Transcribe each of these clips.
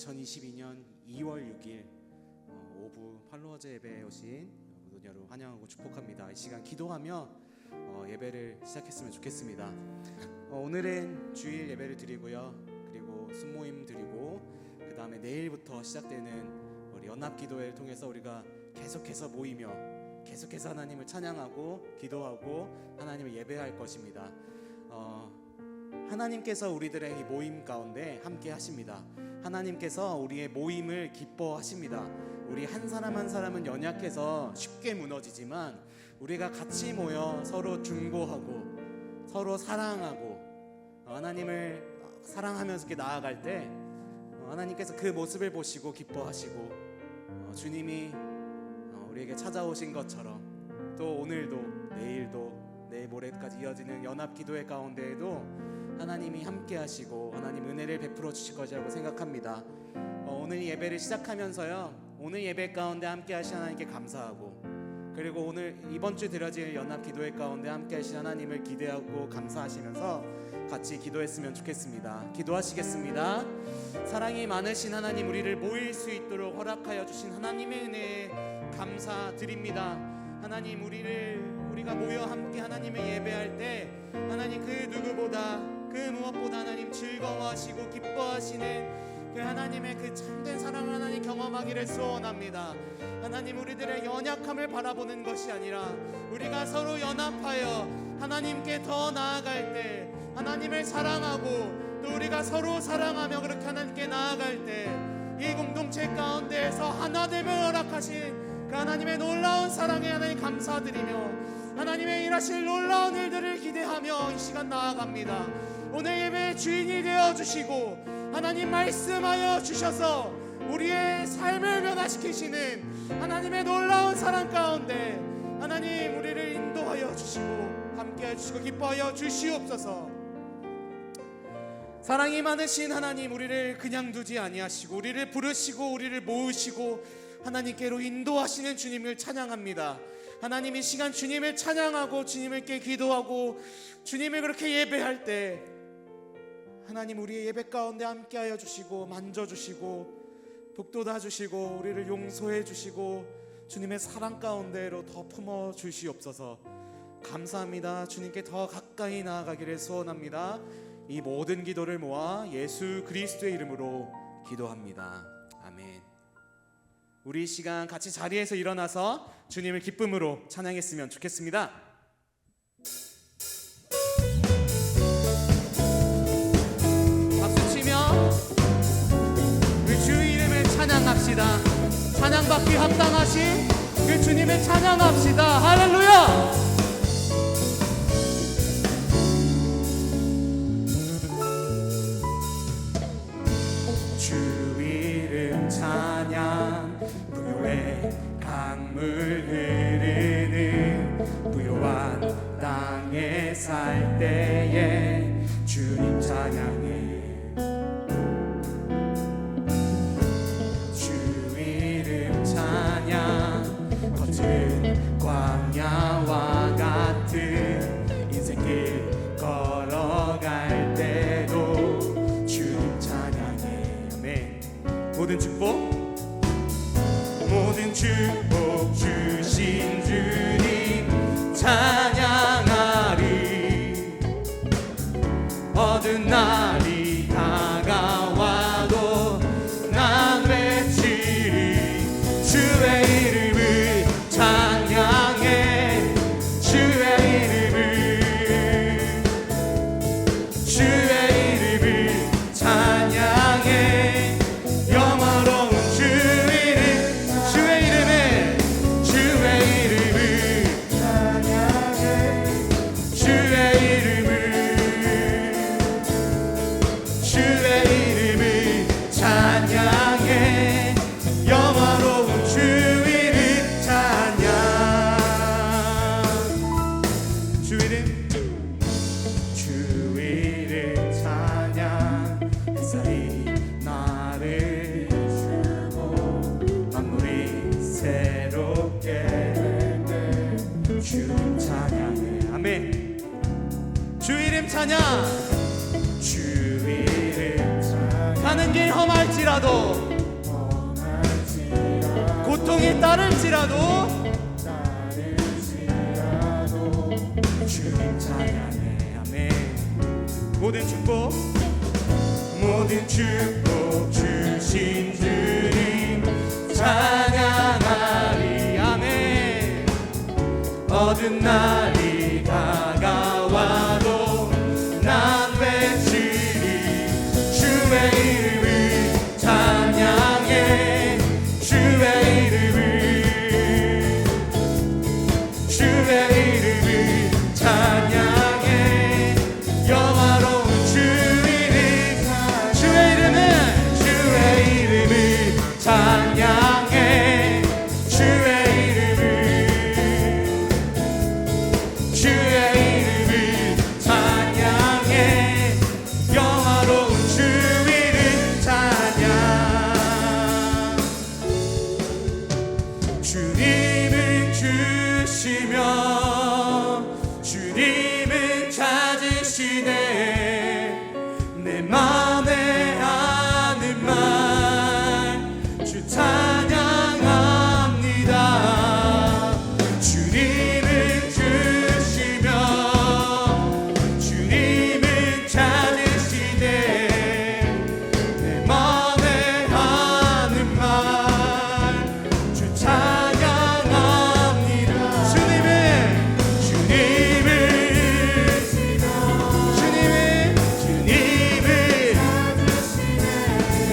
2022년 2월 6일 오후 팔로워즈 예배에 오신 모든 여러분 환영하고 축복합니다. 이 시간 기도하며 예배를 시작했으면 좋겠습니다. 오늘은 주일 예배를 드리고요, 그리고 순모임 드리고 그 다음에 내일부터 시작되는 우리 연합기도회를 통해서 우리가 계속해서 모이며 계속해서 하나님을 찬양하고 기도하고 하나님을 예배할 것입니다. 하나님께서 우리들의 이 모임 가운데 함께 하십니다. 하나님께서 우리의 모임을 기뻐하십니다. 우리 한 사람 한 사람은 연약해서 쉽게 무너지지만 우리가 같이 모여 서로 중보하고 서로 사랑하고 하나님을 사랑하면서 이렇게 나아갈 때 하나님께서 그 모습을 보시고 기뻐하시고 주님이 우리에게 찾아오신 것처럼 또 오늘도 내일도 내일 모레까지 이어지는 연합기도회 가운데에도 하나님이 함께 하시고 하나님 은혜를 베풀어 주실 것이라고 생각합니다. 오늘 예배를 시작하면서요, 오늘 예배 가운데 함께 하신 하나님께 감사하고, 그리고 오늘 이번 주 드려질 연합기도회 가운데 함께 하신 하나님을 기대하고 감사하시면서 같이 기도했으면 좋겠습니다. 기도하시겠습니다. 사랑이 많으신 하나님, 우리를 모일 수 있도록 허락하여 주신 하나님의 은혜에 감사드립니다. 하나님, 우리가 모여 함께 하나님을 예배할 때 하나님 그 누구보다 그 무엇보다 하나님 즐거워하시고 기뻐하시는 그 하나님의 그 참된 사랑을 하나님 경험하기를 소원합니다. 하나님, 우리들의 연약함을 바라보는 것이 아니라 우리가 서로 연합하여 하나님께 더 나아갈 때 하나님을 사랑하고 또 우리가 서로 사랑하며 그렇게 하나님께 나아갈 때 이 공동체 가운데에서 하나됨을 허락하신 그 하나님의 놀라운 사랑에 하나님 감사드리며 하나님의 일하실 놀라운 일들을 기대하며 이 시간 나아갑니다. 오늘 예배의 주인이 되어주시고 하나님 말씀하여 주셔서 우리의 삶을 변화시키시는 하나님의 놀라운 사랑 가운데 하나님 우리를 인도하여 주시고 함께해 주시고 기뻐하여 주시옵소서. 사랑이 많으신 하나님, 우리를 그냥 두지 아니하시고 우리를 부르시고 우리를 모으시고 하나님께로 인도하시는 주님을 찬양합니다. 하나님, 이 시간 주님을 찬양하고 주님께 기도하고 주님을 그렇게 예배할 때 하나님 우리의 예배 가운데 함께하여 주시고 만져주시고 북돋아 주시고 우리를 용서해 주시고 주님의 사랑 가운데로 더 품어 주시옵소서. 감사합니다. 주님께 더 가까이 나아가기를 소원합니다. 이 모든 기도를 모아 예수 그리스도의 이름으로 기도합니다. 아멘. 우리 이 시간 같이 자리에서 일어나서 주님을 기쁨으로 찬양했으면 좋겠습니다. 박수치며 그 주 이름을 찬양합시다. 찬양받기 합당하신 그 주님을 찬양합시다. 할렐루야. 주 이름 찬양, 부요의 강물 흐르는 부요한 땅에 살 때에 주님 찬양해. 주 이름 찬양, 거친 광야와 같은 인생길 걸어갈 때도 주님 찬양해. 아멘. 모든 축복 주신 주님 찬양하리. 어두운 날이 다가와도 난 외치리. 주의 이름을 찬양해. 주의 이름을 찬양해. 영화로운 가는 길 험할지라도 험할지라도 고통이 따를지라도 주님 찬양해. 아멘. 모든 축복 주신 주님 찬양하리. 아멘. 어두운 날이 다가와도 난 외치리. 주의 이름을 찬양해. 주의 이름을 찬양해. 영화로운 주의 이름을 찬양해. 주의 이름을 찬양해. 영화로운 주의 찬양. 주님은 주시며 주님은 찾으시네. 내 맘에 하는 말 주 찬양합니다. 주님은 주시며 주님은 찾으시네. 내 맘에 하는 말 주 찬양합니다. 주님은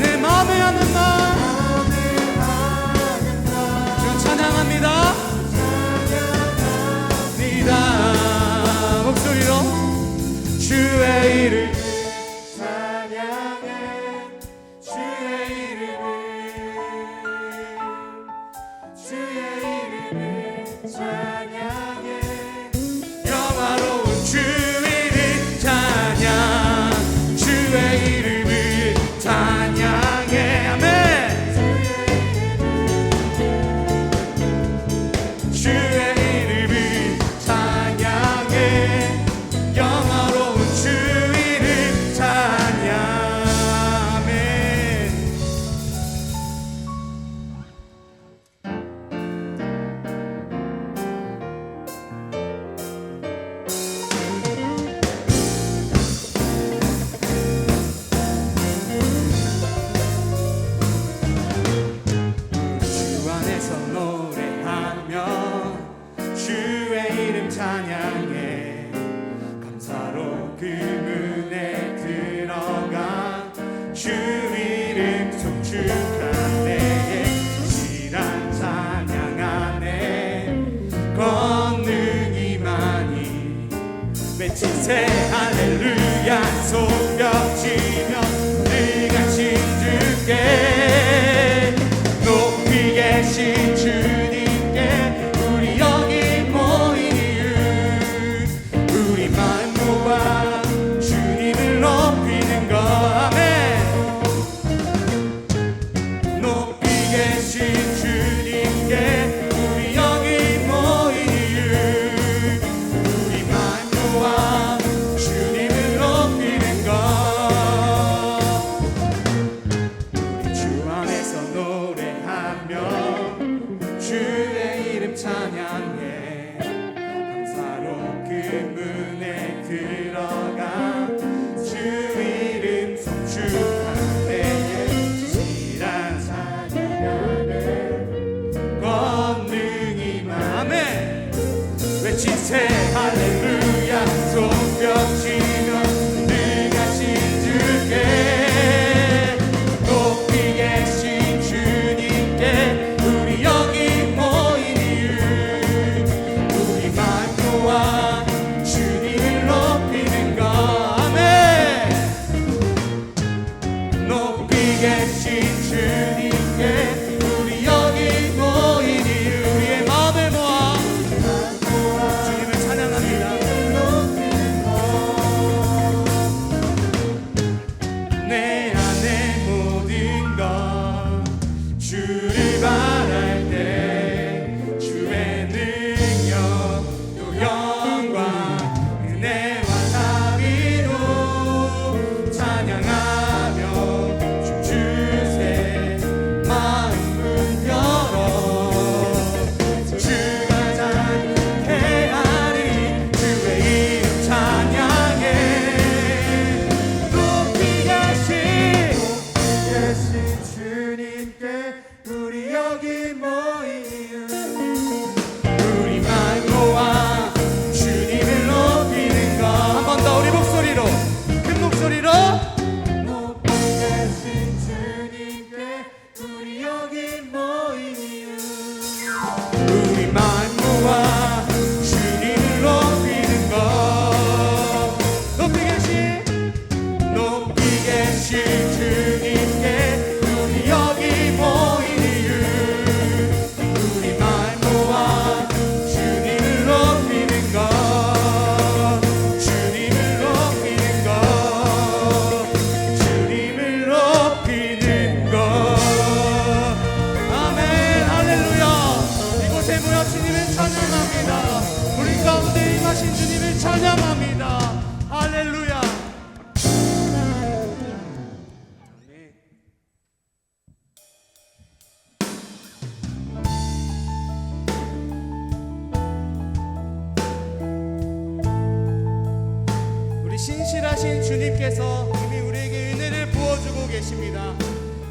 내 마음에 하는 말 주 찬양합니다. 목소리로 주의 이름 찬양해. 주의 이름을 찬양해. 영화로운 주의 이름 찬양. 주의 이름을 찬양해. 아멘. 주의 이름을 찬양해. 영화로운 주의 이름 찬양. 아멘. 주 안에서 노래하며 주의 이름 찬양해. 감사로 그 문에 들어가 주 이름 송축한 때에 실한 찬양 안에 권능이 많이 외치세. 할렐루야. 손뼉치며 우리가 진주께 높이 계신 주님께 우리 여기 모인 이유. 우리 마음 모아 주님을 높이는 것. 아멘. 높이 계신 주님께 우리 여기 모인 이유. 우리 마음 모아 주님을 높이는 것. 할렐루야. 주님을 찬양합니다. 우리 가운데 임하신 주님을 찬양합니다. 할렐루야. 우리 신실하신 주님께서 이미 우리에게 은혜를 부어주고 계십니다.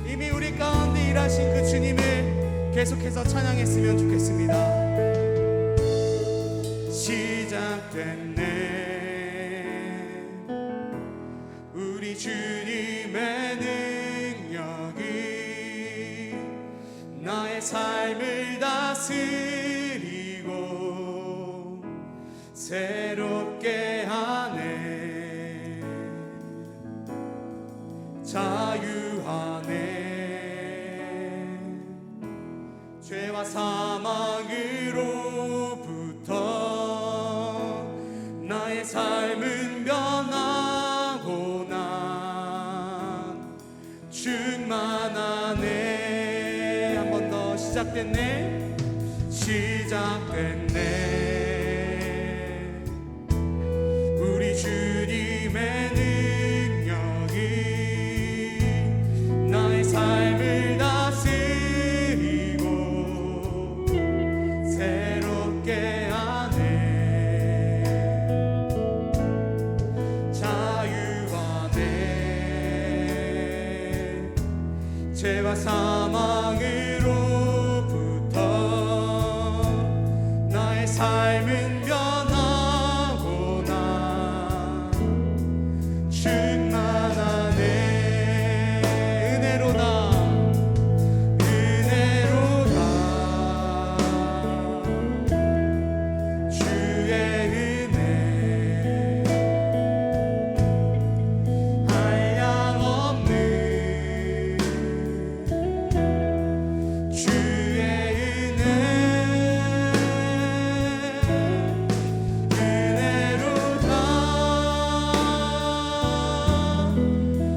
이미 우리 가운데 일하신 그 주님을 계속해서 찬양했으면 좋겠습니다. 시작됐네 우리 주님의 능력이 나의 삶을 다스리고 새롭게 하네 자유하네 죄와 사망으로부터 나의 삶은 변하고 난 충만하네. 한 번 더 시작됐네 시작됐네 우리 주님의 능력이 나의 삶을 다스리고 새롭게 하네 자유하네 죄와 사망으로부터 나의 삶은 변하고 난 충만하네 은혜로다 은혜로다 주의 은혜 한량없는 주의 은혜 은혜로다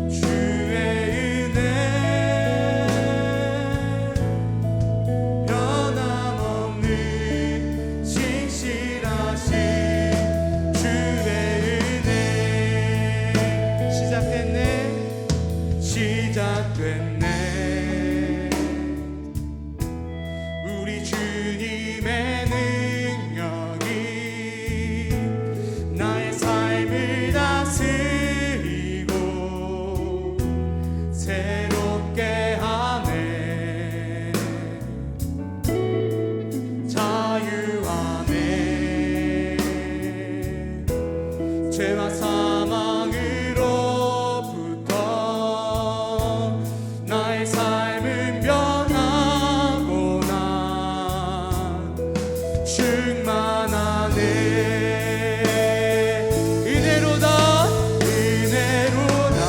주의 은혜 변함없는 신실하신 주의 은혜 시작됐네 시작됐네 우리 주님의 능력이 나의 삶을 다스리고 새롭게 하네 자유하네 죄와 사망으로부터 나의 삶은 변하고 난 충만하네 은혜로다 은혜로다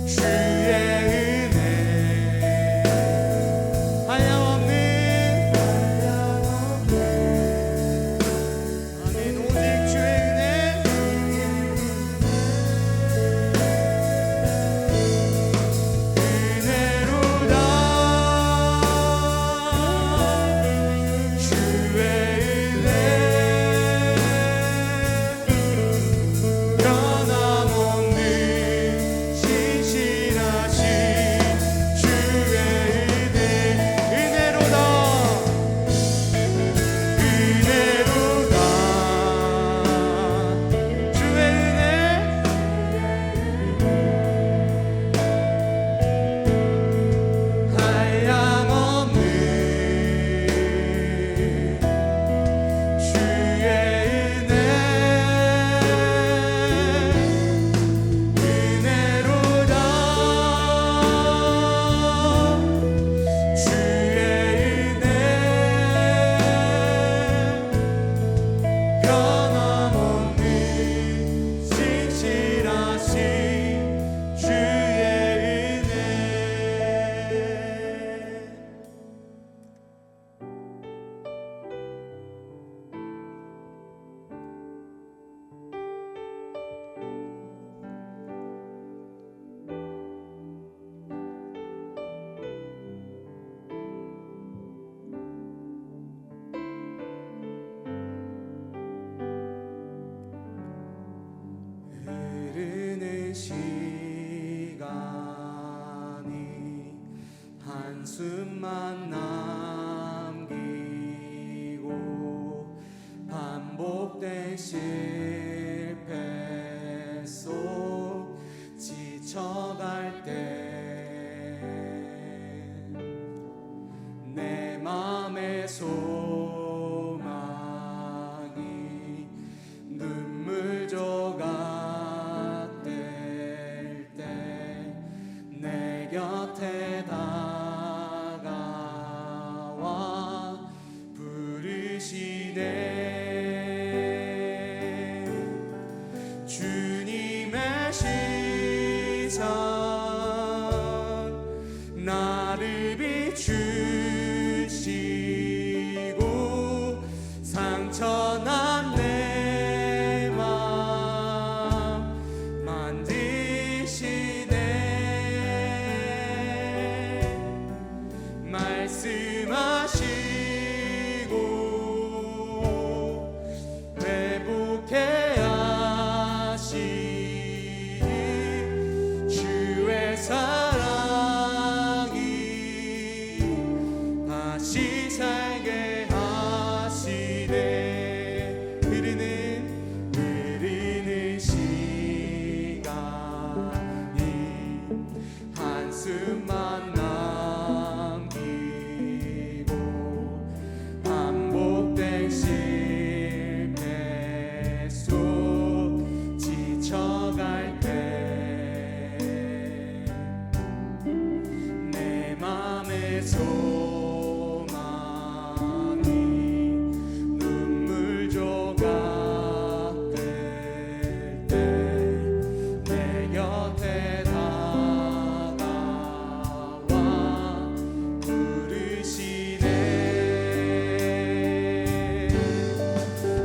주의 은혜 한량없는 아멘 오직 주의 은혜 은혜로다 주의 실패 속 지쳐갈 때 내 맘의 소망이 눈물 조각 될 때 내 곁에 다가와 부르시네. 주님의 시선 나를 비추시고 상처난 내 맘 만드시네. 말씀하시고 회복해 하시니 주의 사랑이 다시 살게 하시네. 흐르는 시간이 한숨만 남기고 반복된 실패 속 지쳐갈 때 내 맘의 소망이 눈물 조각 될 때 내 곁에 다가와 부르시네.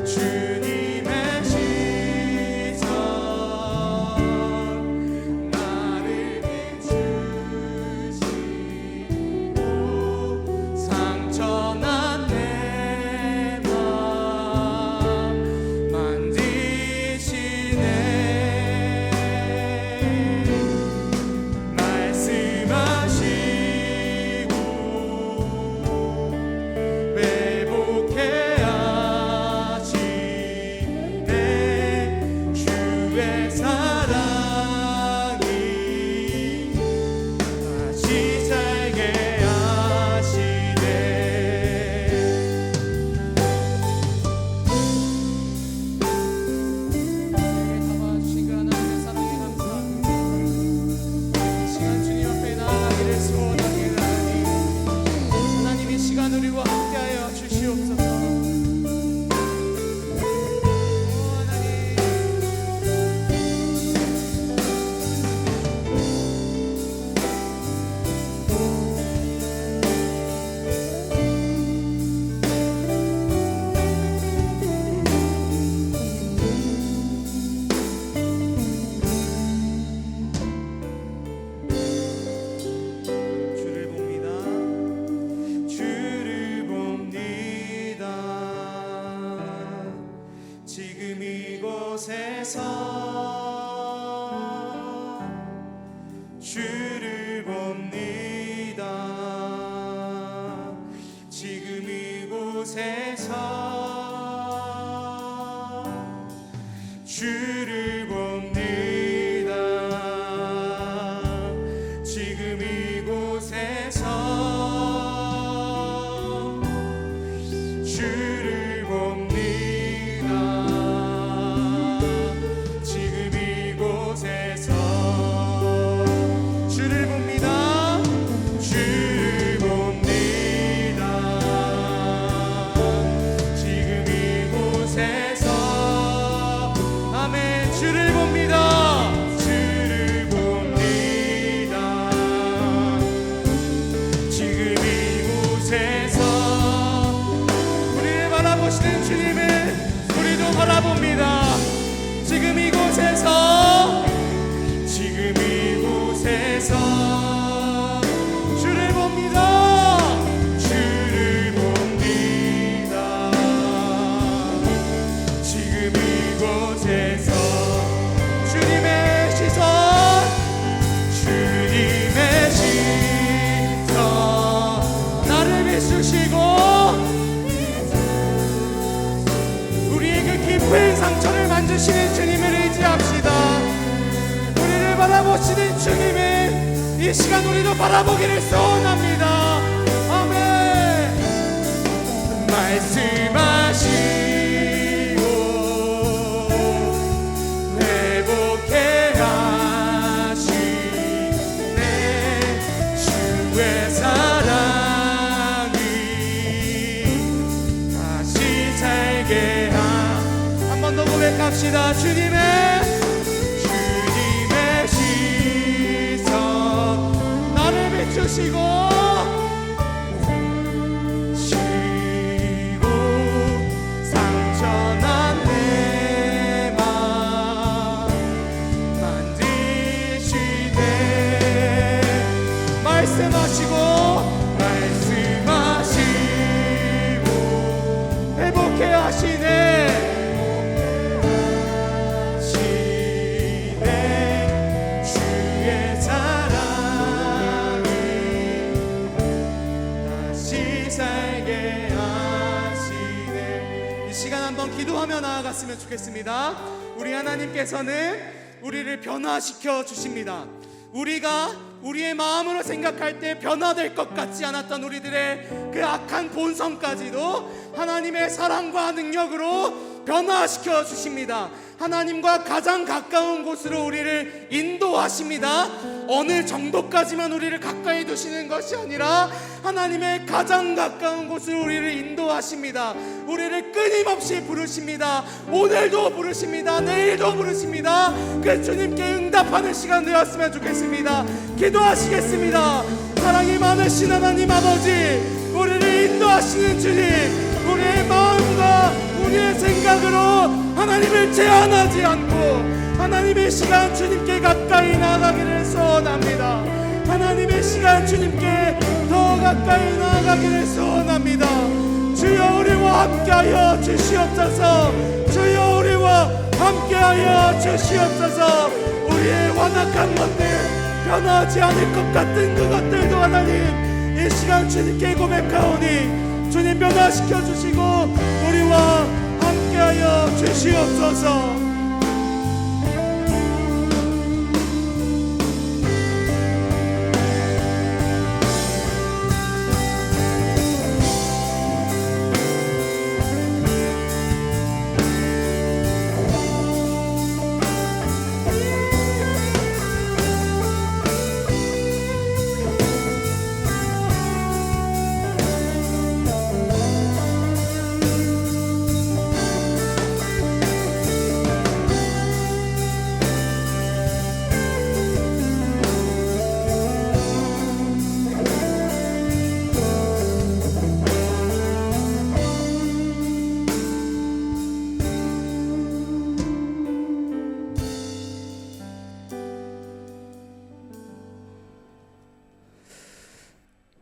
주님의 시선 나를 비추시고 상처난 내 맘 만드시네. 말씀하시고 회복해 하시네. 주의 사랑이 다시 살게 하시네. 담아주신 그 하나님의 사랑에 감사합니다. 이 시간 주님 앞에 나아가기를 소원하기를 하나님 이 시간 우리와 함께하여 주시옵소서. 오 하나님 주를 봅니다. 주를 봅니다. 지금 이곳에서 주를 봅니다. 지금 이곳에서 주를 봅니다. 지금 이곳에서 주를 봅니다. 지금 이곳에서 주를 봅니다. 주를 봅니다. 지금 이곳에서 아멘. 주를 봅니다. 주를 봅니다. 지금 이곳에서 우리를 바라보시는 주님을 우리도 바라봅니다. 지금 이곳에서 지금 이곳에서 주를 봅니다. 주를 봅니다. 지금 이곳에서 주님의 시선 주님의 시선 나를 비추시고 우리의 그 기분 큰 상처를 만드시는 주님을 의지합시다. 우리를 바라보시는 주님을 이 시간 우리도 바라보기를 소원합니다. 아멘. 말씀하시고 회복해 하시네 주의 사랑이 다시 살게 한 번 더 고백합시다. 주님의 시선 나를 비추시고 기도하며 나아갔으면 좋겠습니다. 우리 하나님께서는 우리를 변화시켜 주십니다. 우리가 우리의 마음으로 생각할 때 변화될 것 같지 않았던 우리들의 그 악한 본성까지도 하나님의 사랑과 능력으로 변화시켜 주십니다. 하나님과 가장 가까운 곳으로 우리를 인도하십니다. 어느 정도까지만 우리를 가까이 두시는 것이 아니라 하나님의 가장 가까운 곳으로 우리를 인도하십니다. 우리를 끊임없이 부르십니다. 오늘도 부르십니다. 내일도 부르십니다. 그 주님께 응답하는 시간 되었으면 좋겠습니다. 기도하시겠습니다. 사랑이 많으신 하나님 아버지, 우리를 인도하시는 주님, 우리의 마음과 우리의 생각으로 하나님을 제한하지 않고 하나님의 시간 주님께 가까이 나아가기를 소원합니다. 하나님의 시간 주님께 더 가까이 나아가기를 소원합니다. 주여 우리와 함께하여 주시옵소서. 주여 우리와 함께하여 주시옵소서. 우리의 완악한 것들, 변하지 않을 것 같은 그것들도 하나님 이 시간 주님께 고백하오니 주님 변화시켜 주시고 우리와 함께하여 주시옵소서.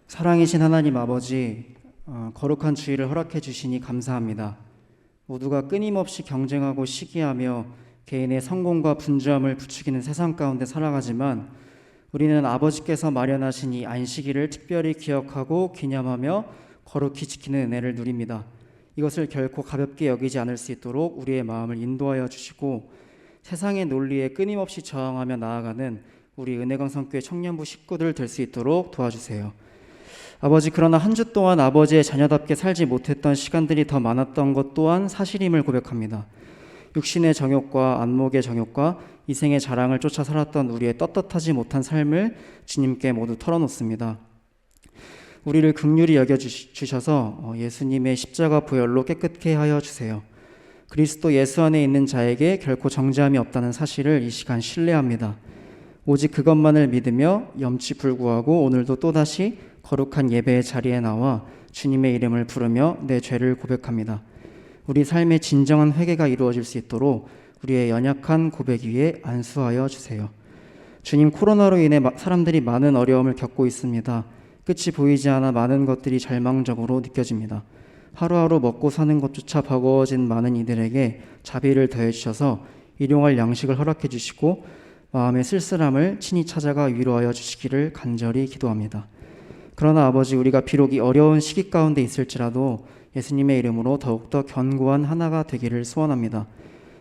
사랑이신 하나님 아버지, 거룩한 주일을 허락해 주시니 감사합니다. 모두가 끊임없이 경쟁하고 시기하며 개인의 성공과 분주함을 부추기는 세상 가운데 살아가지만 우리는 아버지께서 마련하신 이 안식일을 특별히 기억하고 기념하며 거룩히 지키는 은혜를 누립니다. 이것을 결코 가볍게 여기지 않을 수 있도록 우리의 마음을 인도하여 주시고 세상의 논리에 끊임없이 저항하며 나아가는 우리 은혜광성교회 청년부 식구들 될 수 있도록 도와주세요. 아버지, 그러나 한 주 동안 아버지의 자녀답게 살지 못했던 시간들이 더 많았던 것 또한 사실임을 고백합니다. 육신의 정욕과 안목의 정욕과 이생의 자랑을 쫓아 살았던 우리의 떳떳하지 못한 삶을 주님께 모두 털어놓습니다. 우리를 긍휼히 여겨주셔서 예수님의 십자가 보혈로 깨끗게 하여 주세요. 그리스도 예수 안에 있는 자에게 결코 정죄함이 없다는 사실을 이 시간 신뢰합니다. 오직 그것만을 믿으며 염치 불구하고 오늘도 또다시 거룩한 예배의 자리에 나와 주님의 이름을 부르며 내 죄를 고백합니다. 우리 삶의 진정한 회개가 이루어질 수 있도록 우리의 연약한 고백 위에 안수하여 주세요. 주님, 코로나로 인해 사람들이 많은 어려움을 겪고 있습니다. 끝이 보이지 않아 많은 것들이 절망적으로 느껴집니다. 하루하루 먹고 사는 것조차 버거워진 많은 이들에게 자비를 더해 주셔서 일용할 양식을 허락해 주시고 마음의 쓸쓸함을 친히 찾아가 위로하여 주시기를 간절히 기도합니다. 그러나 아버지, 우리가 비록 이 어려운 시기 가운데 있을지라도 예수님의 이름으로 더욱더 견고한 하나가 되기를 소원합니다.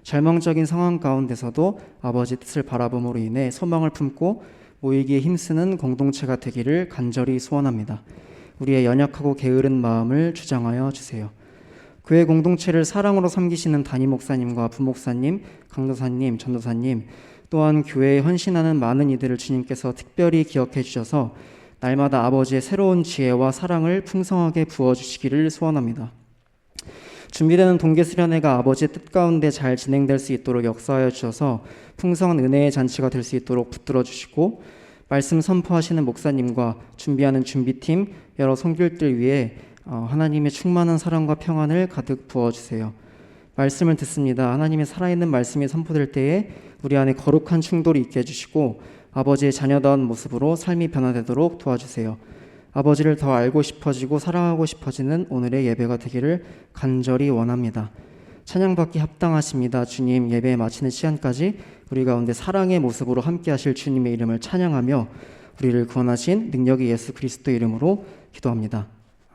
절망적인 상황 가운데서도 아버지 뜻을 바라봄으로 인해 소망을 품고 모이기에 힘쓰는 공동체가 되기를 간절히 소원합니다. 우리의 연약하고 게으른 마음을 주장하여 주세요. 교회 공동체를 사랑으로 섬기시는 담임 목사님과 부목사님, 강도사님, 전도사님, 또한 교회에 헌신하는 많은 이들을 주님께서 특별히 기억해 주셔서 날마다 아버지의 새로운 지혜와 사랑을 풍성하게 부어주시기를 소원합니다. 준비되는 동계 수련회가 아버지의 뜻 가운데 잘 진행될 수 있도록 역사하여 주셔서 풍성한 은혜의 잔치가 될 수 있도록 붙들어 주시고, 말씀 선포하시는 목사님과 준비하는 준비팀, 여러 성길들 위해 하나님의 충만한 사랑과 평안을 가득 부어주세요. 말씀을 듣습니다. 하나님의 살아있는 말씀이 선포될 때에 우리 안에 거룩한 충돌이 있게 해주시고 아버지의 자녀다운 모습으로 삶이 변화되도록 도와주세요. 아버지를 더 알고 싶어지고 사랑하고 싶어지는 오늘의 예배가 되기를 간절히 원합니다. 찬양받기 합당하십니다. 주님, 예배 마치는 시간까지 우리 가운데 사랑의 모습으로 함께 하실 주님의 이름을 찬양하며 우리를 구원하신 능력의 예수 그리스도 이름으로 기도합니다.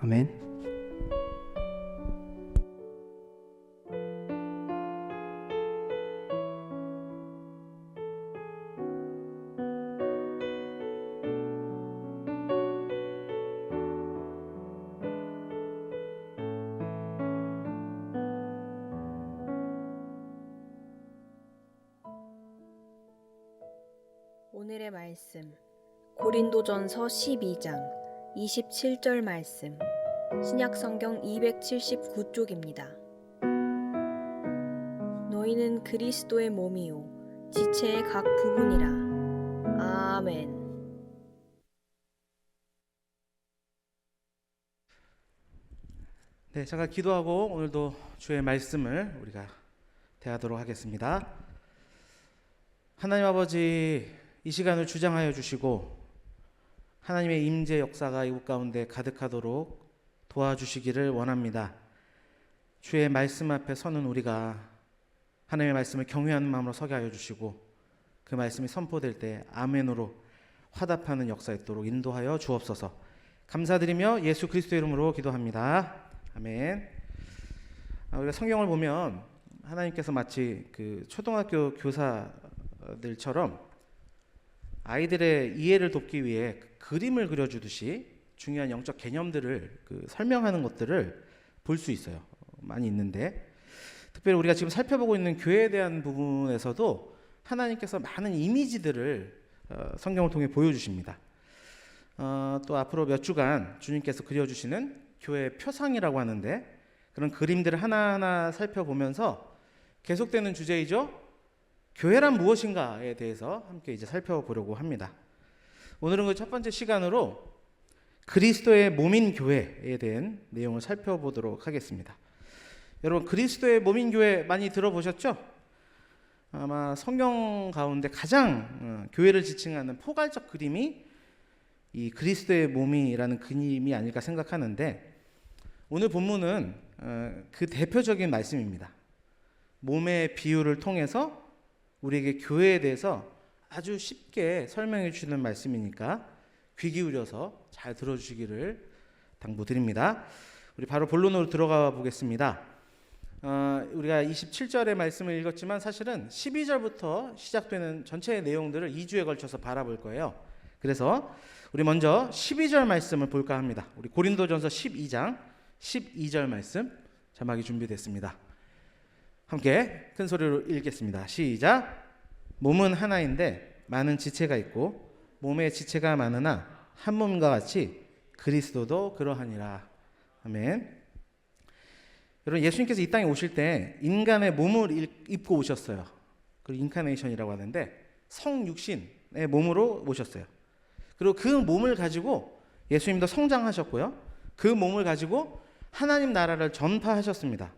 아멘. 오늘의 말씀 고린도전서 12장 27절 말씀, 신약성경 279쪽입니다. 너희는 그리스도의 몸이요 지체의 각 부분이라. 아멘. 네, 잠깐 기도하고 오늘도 주의 말씀을 우리가 대하도록 하겠습니다. 하나님 아버지, 이 시간을 주장하여 주시고 하나님의 임재 역사가 이곳 가운데 가득하도록 도와주시기를 원합니다. 주의 말씀 앞에 서는 우리가 하나님의 말씀을 경외하는 마음으로 서게 하여 주시고 그 말씀이 선포될 때 아멘으로 화답하는 역사 있도록 인도하여 주옵소서. 감사드리며 예수 그리스도의 이름으로 기도합니다. 아멘. 우리가 성경을 보면 하나님께서 마치 그 초등학교 교사들처럼 아이들의 이해를 돕기 위해 그림을 그려주듯이 중요한 영적 개념들을 설명하는 것들을 볼 수 있어요. 많이 있는데 특별히 우리가 지금 살펴보고 있는 교회에 대한 부분에서도 하나님께서 많은 이미지들을 성경을 통해 보여주십니다. 또 앞으로 몇 주간 주님께서 그려주시는 교회 표상이라고 하는데 그런 그림들을 하나하나 살펴보면서 계속되는 주제이죠. 교회란 무엇인가에 대해서 함께 이제 살펴보려고 합니다. 오늘은 그 첫 번째 시간으로 그리스도의 몸인 교회에 대한 내용을 살펴보도록 하겠습니다. 여러분, 그리스도의 몸인 교회 많이 들어보셨죠? 아마 성경 가운데 가장 교회를 지칭하는 포괄적 그림이 이 그리스도의 몸이라는 그림이 아닐까 생각하는데, 오늘 본문은 그 대표적인 말씀입니다. 몸의 비유를 통해서 우리에게 교회에 대해서 아주 쉽게 설명해 주시는 말씀이니까 귀 기울여서 잘 들어주시기를 당부드립니다. 우리 바로 본론으로 들어가 보겠습니다. 우리가 27절의 말씀을 읽었지만 사실은 12절부터 시작되는 전체의 내용들을 2주에 걸쳐서 바라볼 거예요. 그래서 우리 먼저 12절 말씀을 볼까 합니다. 우리 고린도전서 12장 12절 말씀 자막이 준비됐습니다. 함께 큰 소리로 읽겠습니다. 시작. 몸은 하나인데 많은 지체가 있고 몸의 지체가 많으나 한 몸과 같이 그리스도도 그러하니라. 아멘. 여러분, 예수님께서 이 땅에 오실 때 인간의 몸을 입고 오셨어요. 그리고 인카네이션이라고 하는데 성육신의 몸으로 오셨어요. 그리고 그 몸을 가지고 예수님도 성장하셨고요. 그 몸을 가지고 하나님 나라를 전파하셨습니다.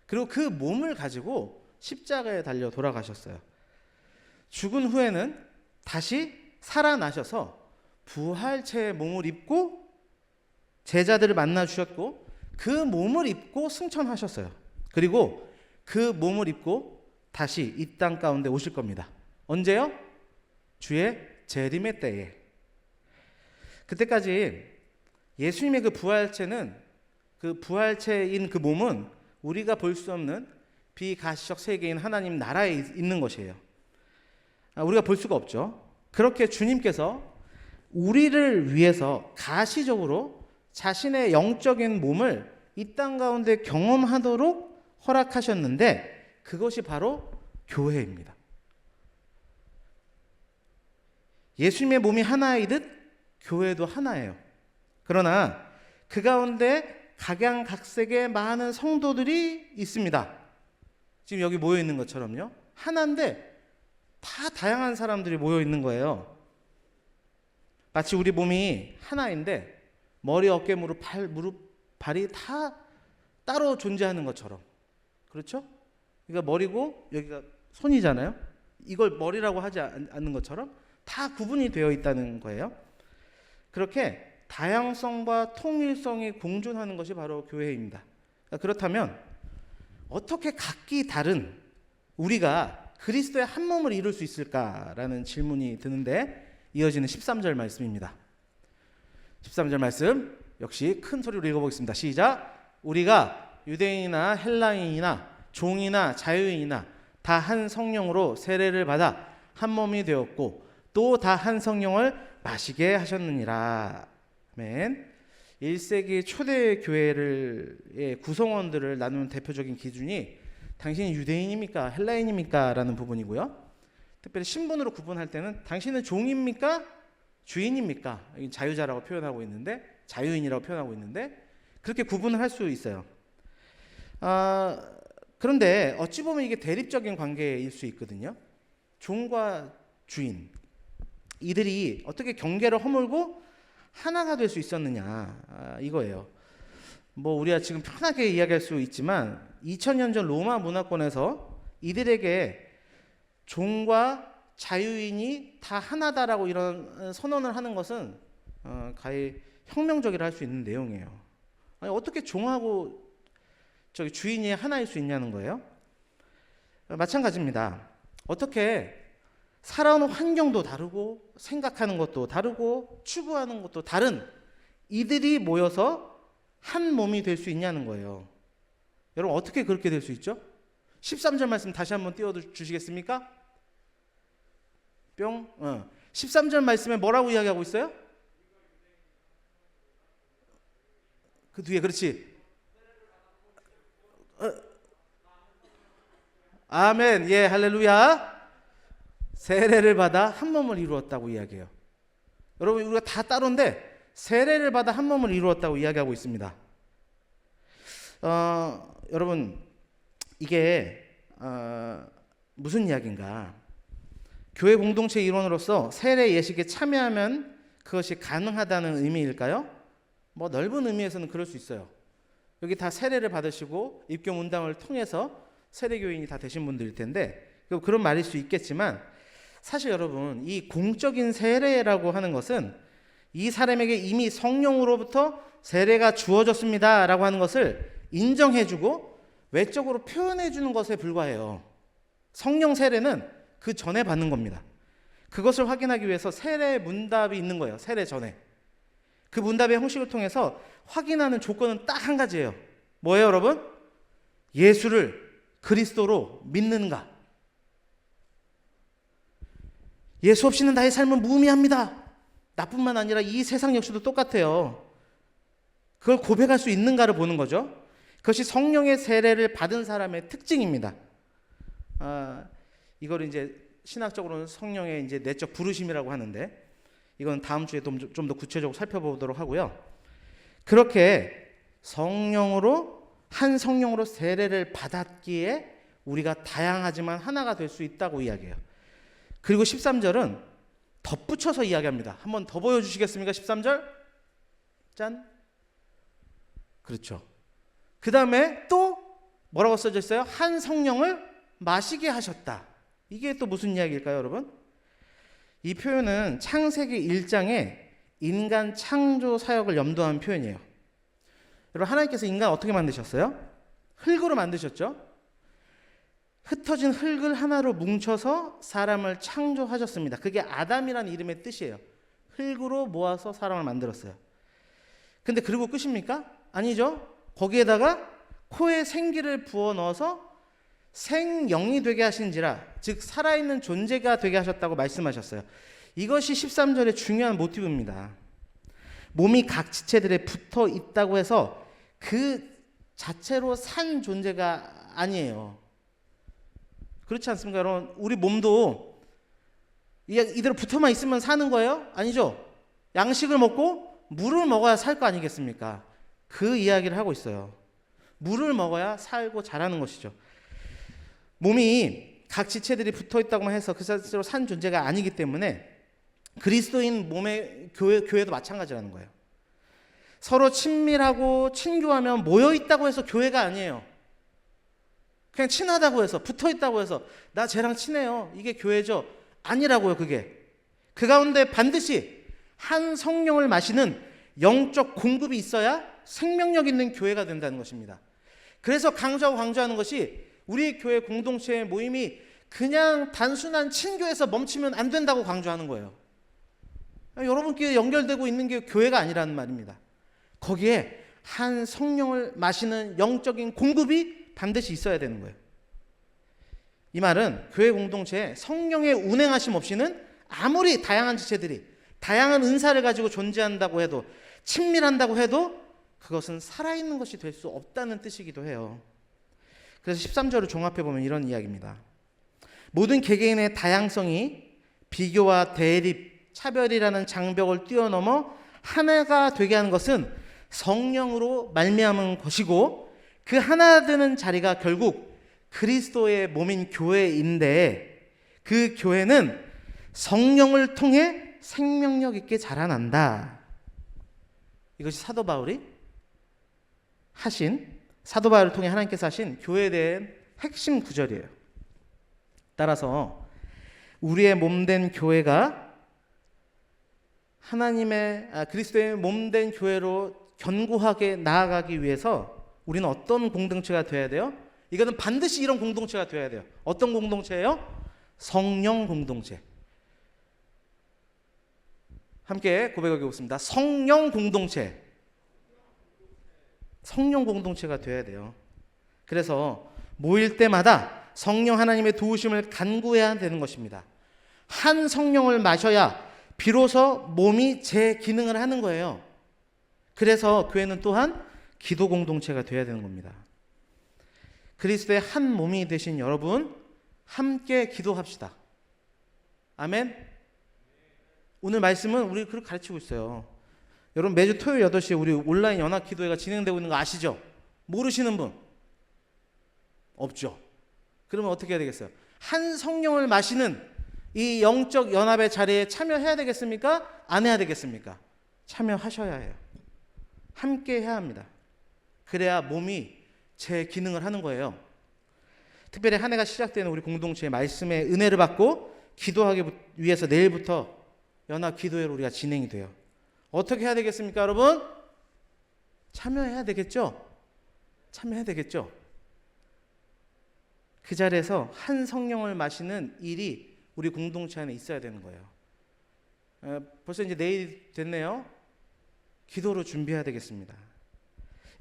그리고 그 몸을 가지고 십자가에 달려 돌아가셨어요. 죽은 후에는 다시 살아나셔서 부활체의 몸을 입고 제자들을 만나 주셨고 그 몸을 입고 승천하셨어요. 그리고 그 몸을 입고 다시 이 땅 가운데 오실 겁니다. 언제요? 주의 재림의 때에. 그때까지 예수님의 그 부활체는 그 부활체인 그 몸은 우리가 볼 수 없는 비가시적 세계인 하나님 나라에 있는 것이에요. 우리가 볼 수가 없죠. 그렇게 주님께서 우리를 위해서 가시적으로 자신의 영적인 몸을 이 땅 가운데 경험하도록 허락하셨는데 그것이 바로 교회입니다. 예수님의 몸이 하나이듯 교회도 하나예요. 그러나 그 가운데 각양각색의 많은 성도들이 있습니다. 지금 여기 모여 있는 것처럼요. 하나인데 다 다양한 사람들이 모여 있는 거예요. 마치 우리 몸이 하나인데 머리, 어깨, 무릎, 발이 다 따로 존재하는 것처럼. 그렇죠? 그러니까 머리고 여기가 손이잖아요. 이걸 머리라고 하지 않는 것처럼 다 구분이 되어 있다는 거예요. 그렇게 다양성과 통일성이 공존하는 것이 바로 교회입니다. 그렇다면 어떻게 각기 다른 우리가 그리스도의 한 몸을 이룰 수 있을까라는 질문이 드는데 이어지는 13절 말씀입니다. 13절 말씀 역시 큰 소리로 읽어보겠습니다. 시작. 우리가 유대인이나 헬라인이나 종이나 자유인이나 다 한 성령으로 세례를 받아 한 몸이 되었고 또 다 한 성령을 마시게 하셨느니라. 아멘. 1세기 초대 교회의 구성원들을 나누는 대표적인 기준이 당신이 유대인입니까? 헬라인입니까? 라는 부분이고요. 특별히 신분으로 구분할 때는 당신은 종입니까? 주인입니까? 자유자라고 표현하고 있는데 자유인이라고 표현하고 있는데 그렇게 구분을 할 수 있어요. 그런데 어찌 보면 이게 대립적인 관계일 수 있거든요. 종과 주인 이들이 어떻게 경계를 허물고 하나가 될 수 있었느냐 이거예요. 뭐 우리가 지금 편하게 이야기할 수 있지만 2000년 전 로마 문화권에서 이들에게 종과 자유인이 다 하나다라고 이런 선언을 하는 것은 가히 혁명적이라 할 수 있는 내용이에요. 아니, 어떻게 종하고 주인이 하나일 수 있냐는 거예요. 마찬가지입니다. 어떻게 살아오는 환경도 다르고 생각하는 것도 다르고 추구하는 것도 다른 이들이 모여서 한 몸이 될 수 있냐는 거예요. 여러분 어떻게 그렇게 될 수 있죠? 13절 말씀 다시 한번 띄워주시겠습니까? 뿅. 13절 말씀에 뭐라고 이야기하고 있어요? 그 뒤에 그렇지. 아멘. 예, 할렐루야. 세례를 받아 한 몸을 이루었다고 이야기해요. 여러분 우리가 다 따로인데 세례를 받아 한 몸을 이루었다고 이야기하고 있습니다. 여러분 이게 무슨 이야기인가? 교회 공동체 일원으로서 세례 예식에 참여하면 그것이 가능하다는 의미일까요? 뭐 넓은 의미에서는 그럴 수 있어요. 여기 다 세례를 받으시고 입교 문담을 통해서 세례교인이 다 되신 분들일 텐데 그런 말일 수 있겠지만 사실 여러분 이 공적인 세례라고 하는 것은 이 사람에게 이미 성령으로부터 세례가 주어졌습니다 라고 하는 것을 인정해주고 외적으로 표현해주는 것에 불과해요. 성령 세례는 그 전에 받는 겁니다. 그것을 확인하기 위해서 세례 문답이 있는 거예요. 세례 전에. 그 문답의 형식을 통해서 확인하는 조건은 딱 한 가지예요. 뭐예요 여러분? 예수를 그리스도로 믿는가? 예수 없이는 나의 삶은 무의미합니다. 나뿐만 아니라 이 세상 역시도 똑같아요. 그걸 고백할 수 있는가를 보는 거죠. 그것이 성령의 세례를 받은 사람의 특징입니다. 이걸 이제 신학적으로는 성령의 이제 내적 부르심이라고 하는데 이건 다음 주에 좀 더 구체적으로 살펴보도록 하고요. 그렇게 한 성령으로 세례를 받았기에 우리가 다양하지만 하나가 될 수 있다고 이야기해요. 그리고 13절은 덧붙여서 이야기합니다. 한번 더 보여주시겠습니까? 13절 짠. 그렇죠. 그 다음에 또 뭐라고 써져 있어요? 한 성령을 마시게 하셨다. 이게 또 무슨 이야기일까요 여러분? 이 표현은 창세기 1장의 인간 창조 사역을 염두한 표현이에요. 여러분 하나님께서 인간 어떻게 만드셨어요? 흙으로 만드셨죠? 흩어진 흙을 하나로 뭉쳐서 사람을 창조하셨습니다. 그게 아담이라는 이름의 뜻이에요. 흙으로 모아서 사람을 만들었어요. 근데 그리고 끝입니까? 아니죠. 거기에다가 코에 생기를 부어 넣어서 생영이 되게 하신지라, 즉 살아있는 존재가 되게 하셨다고 말씀하셨어요. 이것이 13절의 중요한 모티브입니다. 몸이 각 지체들에 붙어 있다고 해서 그 자체로 산 존재가 아니에요. 그렇지 않습니까? 여러분, 우리 몸도 이대로 붙어만 있으면 사는 거예요? 아니죠. 양식을 먹고 물을 먹어야 살 거 아니겠습니까? 그 이야기를 하고 있어요. 물을 먹어야 살고 자라는 것이죠. 몸이 각 지체들이 붙어 있다고만 해서 그 자체로 산 존재가 아니기 때문에 그리스도인 몸의 교회도 마찬가지라는 거예요. 서로 친밀하고 친교하면 모여 있다고 해서 교회가 아니에요. 그냥 친하다고 해서, 붙어 있다고 해서 나 쟤랑 친해요, 이게 교회죠? 아니라고요. 그게 그 가운데 반드시 한 성령을 마시는 영적 공급이 있어야 생명력 있는 교회가 된다는 것입니다. 그래서 강조하는 것이 우리 교회 공동체의 모임이 그냥 단순한 친교에서 멈추면 안 된다고 강조하는 거예요. 여러분끼리 연결되고 있는 게 교회가 아니라는 말입니다. 거기에 한 성령을 마시는 영적인 공급이 반드시 있어야 되는 거예요. 이 말은 교회 공동체에 성령의 운행하심 없이는 아무리 다양한 지체들이 다양한 은사를 가지고 존재한다고 해도, 친밀한다고 해도 그것은 살아있는 것이 될 수 없다는 뜻이기도 해요. 그래서 13절을 종합해보면 이런 이야기입니다. 모든 개개인의 다양성이 비교와 대립, 차별이라는 장벽을 뛰어넘어 하나가 되게 하는 것은 성령으로 말미암은 것이고, 그 하나 되는 자리가 결국 그리스도의 몸인 교회인데, 그 교회는 성령을 통해 생명력 있게 자라난다. 이것이 사도 바울이 하신, 사도 바울을 통해 하나님께서 하신 교회에 대한 핵심 구절이에요. 따라서 우리의 몸된 교회가 그리스도의 몸된 교회로 견고하게 나아가기 위해서 우리는 어떤 공동체가 되어야 돼요? 이거는 반드시 이런 공동체가 되어야 돼요. 어떤 공동체예요? 성령 공동체. 함께 고백해 보겠습니다. 성령 공동체. 성령 공동체가 되어야 돼요. 그래서 모일 때마다 성령 하나님의 도우심을 간구해야 되는 것입니다. 한 성령을 마셔야 비로소 몸이 제 기능을 하는 거예요. 그래서 교회는 또한 기도 공동체가 되어야 되는 겁니다. 그리스도의 한 몸이 되신 여러분, 함께 기도합시다. 아멘. 오늘 말씀은 우리 그렇게 가르치고 있어요. 여러분, 매주 토요일 8시에 우리 온라인 연합 기도회가 진행되고 있는 거 아시죠? 모르시는 분 없죠? 그러면 어떻게 해야 되겠어요? 한 성령을 마시는 이 영적 연합의 자리에 참여해야 되겠습니까? 안 해야 되겠습니까? 참여하셔야 해요. 함께 해야 합니다. 그래야 몸이 제 기능을 하는 거예요. 특별히 한 해가 시작되는 우리 공동체의 말씀의 은혜를 받고 기도하기 위해서 내일부터 연합 기도회로 우리가 진행이 돼요. 어떻게 해야 되겠습니까, 여러분? 참여해야 되겠죠? 참여해야 되겠죠? 그 자리에서 한 성령을 마시는 일이 우리 공동체 안에 있어야 되는 거예요. 벌써 이제 내일 됐네요. 기도로 준비해야 되겠습니다.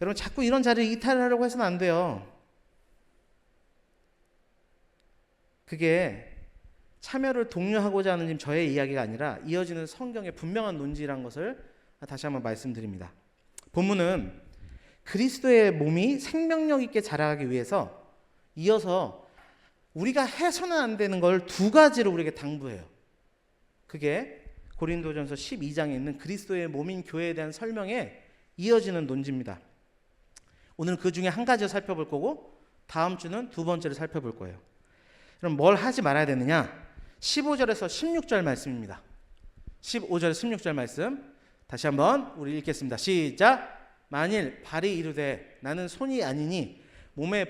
여러분, 자꾸 이런 자리를 이탈하려고 해서는 안 돼요. 그게 참여를 독려하고자 하는 지금 저의 이야기가 아니라 이어지는 성경의 분명한 논지라는 것을 다시 한번 말씀드립니다. 본문은 그리스도의 몸이 생명력 있게 자라기 위해서 이어서 우리가 해서는 안 되는 걸 두 가지로 우리에게 당부해요. 그게 고린도전서 12장에 있는 그리스도의 몸인 교회에 대한 설명에 이어지는 논지입니다. 오늘 그 중에 한 가지를 살펴볼 거고 다음 주는 두 번째를 살펴볼 거예요. 그럼 뭘 하지 말아야 되느냐? 15절에서 16절 말씀입니다. 15절 16절 말씀 다시 한번 우리 읽겠습니다. 시작. 만일 발이 이르되 나는 손이 아니니 몸에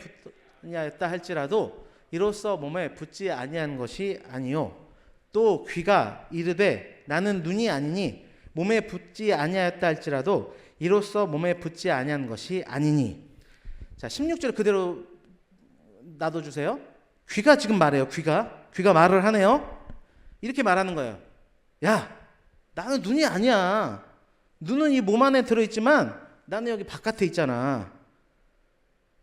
붙냐 했다 할지라도 이로써 몸에 붙지 아니한 것이 아니요, 또 귀가 이르되 나는 눈이 아니니 몸에 붙지 아니하였다 할지라도 이로써 몸에 붙지 아니한 것이 아니니. 자, 16절 그대로 놔둬주세요. 귀가 지금 말해요. 귀가 말을 하네요. 이렇게 말하는 거예요. 야, 나는 눈이 아니야. 눈은 이 몸 안에 들어있지만 나는 여기 바깥에 있잖아.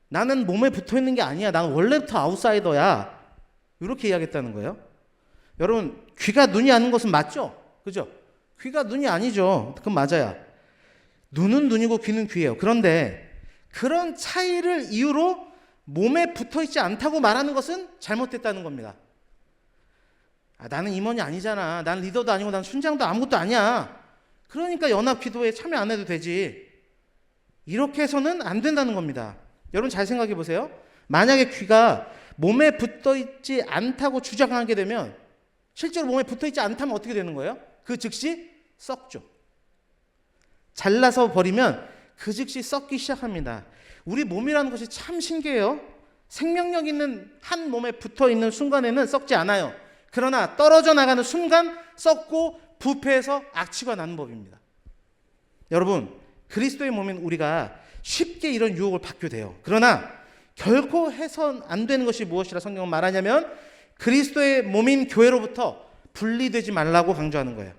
나는 몸에 붙어 있는 게 아니야. 나는 원래부터 아웃사이더야. 이렇게 이야기했다는 거예요. 여러분, 귀가 눈이 아닌 것은 맞죠? 그죠? 귀가 눈이 아니죠. 그건 맞아요. 눈은 눈이고 귀는 귀예요. 그런데 그런 차이를 이유로 몸에 붙어 있지 않다고 말하는 것은 잘못됐다는 겁니다. 나는 임원이 아니잖아. 난 리더도 아니고 난 순장도 아무것도 아니야. 그러니까 연합 기도에 참여 안 해도 되지. 이렇게 해서는 안 된다는 겁니다. 여러분 잘 생각해 보세요. 만약에 귀가 몸에 붙어 있지 않다고 주장하게 되면 실제로 몸에 붙어 있지 않다면 어떻게 되는 거예요? 그 즉시 썩죠. 잘라서 버리면 그 즉시 썩기 시작합니다. 우리 몸이라는 것이 참 신기해요. 생명력 있는 한 몸에 붙어 있는 순간에는 썩지 않아요. 그러나 떨어져 나가는 순간 썩고 부패해서 악취가 나는 법입니다. 여러분, 그리스도의 몸인 우리가 쉽게 이런 유혹을 받게 돼요. 그러나 결코 해선 안 되는 것이 무엇이라 성경은 말하냐면 그리스도의 몸인 교회로부터 분리되지 말라고 강조하는 거예요.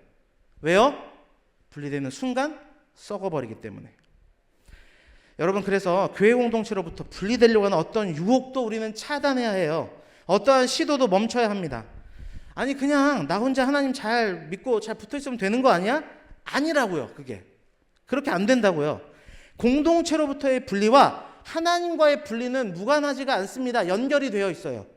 왜요? 분리되는 순간 썩어버리기 때문에. 여러분, 그래서 교회 공동체로부터 분리되려고 하는 어떤 유혹도 우리는 차단해야 해요. 어떠한 시도도 멈춰야 합니다. 아니 그냥 나 혼자 하나님 잘 믿고 잘 붙어있으면 되는 거 아니야? 아니라고요. 그게 그렇게 안 된다고요. 공동체로부터의 분리와 하나님과의 분리는 무관하지가 않습니다. 연결이 되어 있어요.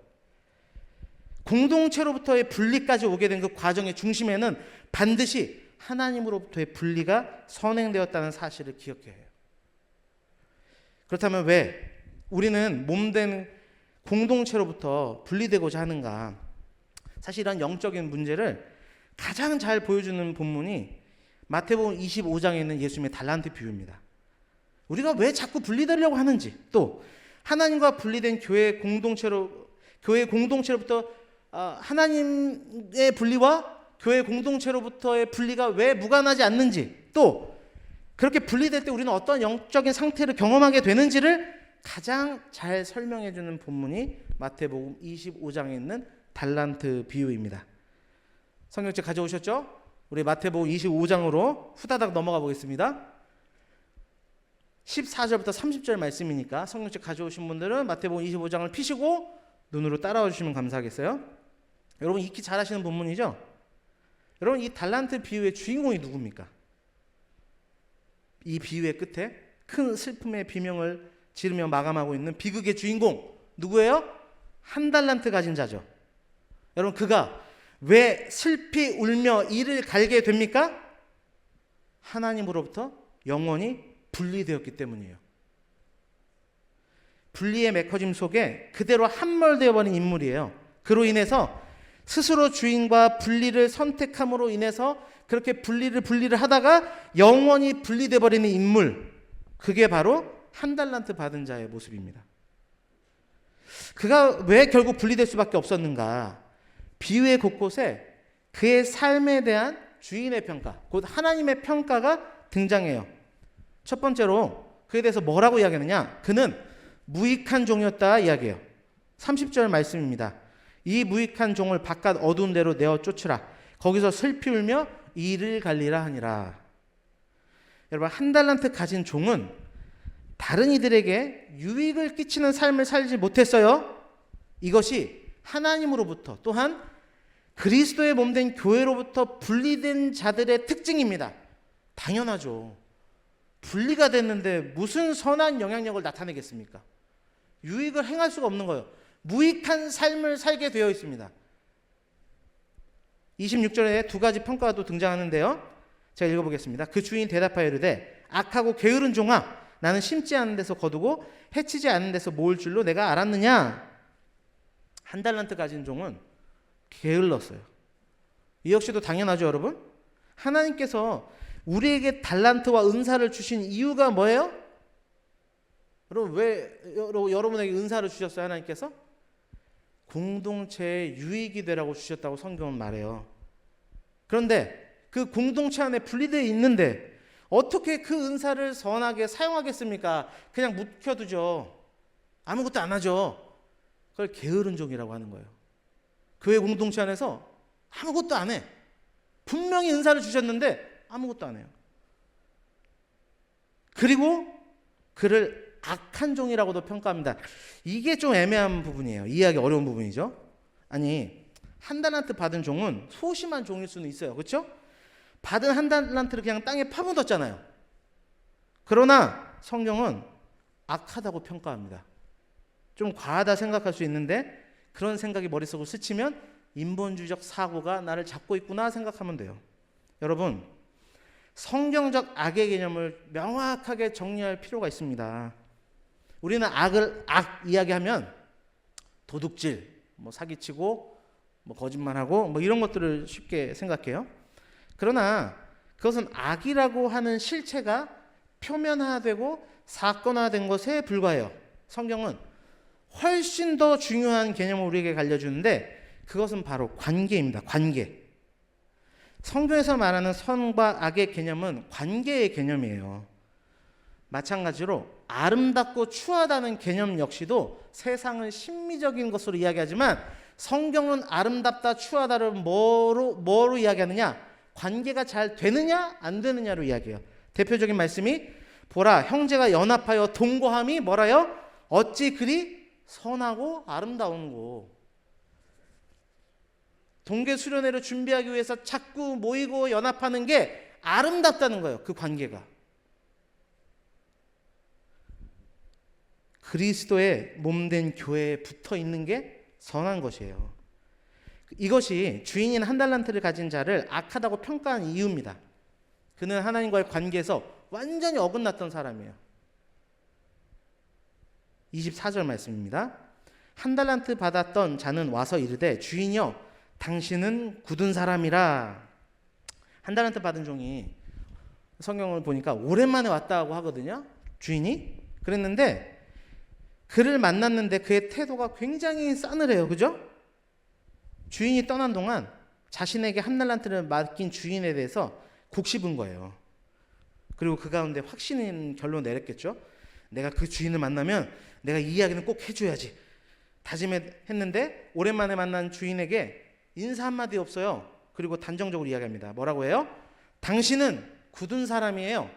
공동체로부터의 분리까지 오게 된 그 과정의 중심에는 반드시 하나님으로부터의 분리가 선행되었다는 사실을 기억해야 해요. 그렇다면 왜 우리는 몸된 공동체로부터 분리되고자 하는가? 사실 이런 영적인 문제를 가장 잘 보여주는 본문이 마태복음 25장에 있는 예수님의 달란트 비유입니다. 우리가 왜 자꾸 분리되려고 하는지, 또 하나님과 분리된 교회 공동체로부터 하나님의 분리와 교회 공동체로부터의 분리가 왜 무관하지 않는지, 또 그렇게 분리될 때 우리는 어떤 영적인 상태를 경험하게 되는지를 가장 잘 설명해 주는 본문이 마태복음 25장에 있는 달란트 비유입니다. 성경책 가져오셨죠? 우리 마태복음 25장으로 후다닥 넘어가 보겠습니다. 14절부터 30절 말씀이니까 성경책 가져오신 분들은 마태복음 25장을 피시고 눈으로 따라와 주시면 감사하겠어요. 여러분 익히 잘 아시는 본문이죠? 여러분 이 달란트 비유의 주인공이 누굽니까? 이 비유의 끝에 큰 슬픔의 비명을 지르며 마감하고 있는 비극의 주인공 누구예요? 한 달란트 가진 자죠. 여러분 그가 왜 슬피 울며 이를 갈게 됩니까? 하나님으로부터 영원히 분리되었기 때문이에요. 분리의 메커짐 속에 그대로 함몰되어 버린 인물이에요. 그로 인해서 스스로 주인과 분리를 선택함으로 인해서 그렇게 분리를 하다가 영원히 분리되어 버리는 인물, 그게 바로 한 달란트 받은 자의 모습입니다. 그가 왜 결국 분리될 수밖에 없었는가? 비유의 곳곳에 그의 삶에 대한 주인의 평가, 곧 하나님의 평가가 등장해요. 첫 번째로 그에 대해서 뭐라고 이야기하느냐? 그는 무익한 종이었다 이야기해요. 30절 말씀입니다. 이 무익한 종을 바깥 어두운 데로 내어 쫓으라. 거기서 슬피 울며 이를 갈리라 하니라. 여러분 한 달란트 가진 종은 다른 이들에게 유익을 끼치는 삶을 살지 못했어요. 이것이 하나님으로부터 또한 그리스도의 몸된 교회로부터 분리된 자들의 특징입니다. 당연하죠. 분리가 됐는데 무슨 선한 영향력을 나타내겠습니까? 유익을 행할 수가 없는 거예요. 무익한 삶을 살게 되어 있습니다. 26절에 두 가지 평가가 또 등장하는데요. 제가 읽어보겠습니다. 그 주인 대답하여 이르되 악하고 게으른 종아, 나는 심지 않은 데서 거두고 해치지 않은 데서 모을 줄로 내가 알았느냐? 한 달란트 가진 종은 게을렀어요. 이 역시도 당연하죠, 여러분. 하나님께서 우리에게 달란트와 은사를 주신 이유가 뭐예요? 여러분 왜 여러분에게 은사를 주셨어요? 하나님께서 공동체의 유익이 되라고 주셨다고 성경은 말해요. 그런데 그 공동체 안에 분리되어 있는데 어떻게 그 은사를 선하게 사용하겠습니까? 그냥 묵혀두죠. 아무것도 안 하죠. 그걸 게으른 종이라고 하는 거예요. 교회 공동체 안에서 아무것도 안 해. 분명히 은사를 주셨는데 아무것도 안 해요. 그리고 그를 악한 종이라고도 평가합니다. 이게 좀 애매한 부분이에요. 이해하기 어려운 부분이죠. 아니, 한 달란트 받은 종은 소심한 종일 수는 있어요. 그렇죠? 받은 한 달란트를 그냥 땅에 파묻었잖아요. 그러나 성경은 악하다고 평가합니다. 좀 과하다 생각할 수 있는데 그런 생각이 머릿속을 스치면 인본주의적 사고가 나를 잡고 있구나 생각하면 돼요. 여러분, 성경적 악의 개념을 명확하게 정리할 필요가 있습니다. 우리는 악을 악 이야기하면 도둑질, 사기치고 거짓말하고 이런 것들을 쉽게 생각해요. 그러나 그것은 악이라고 하는 실체가 표면화되고 사건화된 것에 불과해요. 성경은 훨씬 더 중요한 개념을 우리에게 알려주는데 그것은 바로 관계입니다. 관계. 성경에서 말하는 선과 악의 개념은 관계의 개념이에요. 마찬가지로 아름답고 추하다는 개념 역시도 세상은 심미적인 것으로 이야기하지만 성경은 아름답다 추하다를 뭐로 이야기하느냐? 관계가 잘 되느냐 안 되느냐로 이야기해요. 대표적인 말씀이 보라 형제가 연합하여 동거함이 뭐라요? 어찌 그리 선하고 아름다운고. 동계 수련회를 준비하기 위해서 자꾸 모이고 연합하는 게 아름답다는 거예요. 그 관계가. 그리스도의 몸된 교회에 붙어 있는 게 선한 것이에요. 이것이 주인인 한 달란트를 가진 자를 악하다고 평가한 이유입니다. 그는 하나님과의 관계에서 완전히 어긋났던 사람이에요. 24절 말씀입니다. 한 달란트 받았던 자는 와서 이르되 주인이여 당신은 굳은 사람이라. 한 달란트 받은 종이 성경을 보니까 오랜만에 왔다고 하거든요. 주인이. 그랬는데 그를 만났는데 그의 태도가 굉장히 싸늘해요. 그죠? 주인이 떠난 동안 자신에게 한 달란트를 맡긴 주인에 대해서 굽씹은 거예요. 그리고 그 가운데 확신인 결론 내렸겠죠. 내가 그 주인을 만나면 내가 이 이야기는 꼭 해줘야지 다짐했는데 오랜만에 만난 주인에게 인사 한마디 없어요. 그리고 단정적으로 이야기합니다. 뭐라고 해요? 당신은 굳은 사람이에요.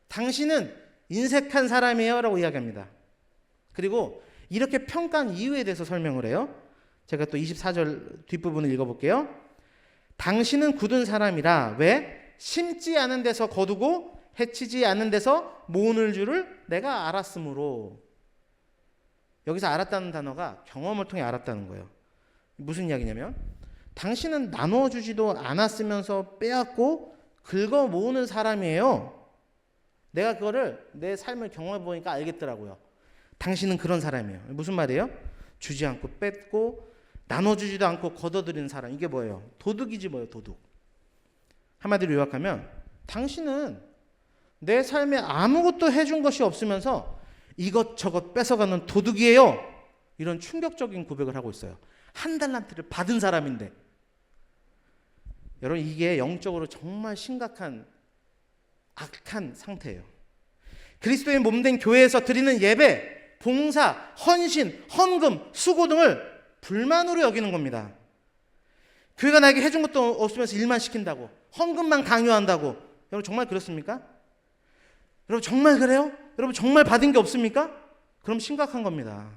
당신은 인색한 사람이에요 라고 이야기합니다. 그리고 이렇게 평가한 이유에 대해서 설명을 해요. 제가 또 24절 뒷부분을 읽어볼게요. 당신은 굳은 사람이라 왜? 심지 않은 데서 거두고 해치지 않은 데서 모으는 줄을 내가 알았으므로. 여기서 알았다는 단어가 경험을 통해 알았다는 거예요. 무슨 이야기냐면 당신은 나눠주지도 않았으면서 빼앗고 긁어 모으는 사람이에요. 내가 그거를 내 삶을 경험해 보니까 알겠더라고요. 당신은 그런 사람이에요. 무슨 말이에요? 주지 않고 뺏고 나눠주지도 않고 걷어들이는 사람. 이게 뭐예요? 도둑이지 뭐예요? 도둑. 한마디로 요약하면 당신은 내 삶에 아무것도 해준 것이 없으면서 이것저것 뺏어가는 도둑이에요. 이런 충격적인 고백을 하고 있어요. 한 달란트를 받은 사람인데. 여러분 이게 영적으로 정말 심각한 악한 상태예요. 그리스도의 몸된 교회에서 드리는 예배, 봉사, 헌신, 헌금, 수고 등을 불만으로 여기는 겁니다. 교회가 나에게 해준 것도 없으면서 일만 시킨다고, 헌금만 강요한다고. 여러분 정말 그렇습니까? 여러분 정말 그래요? 여러분 정말 받은 게 없습니까? 그럼 심각한 겁니다.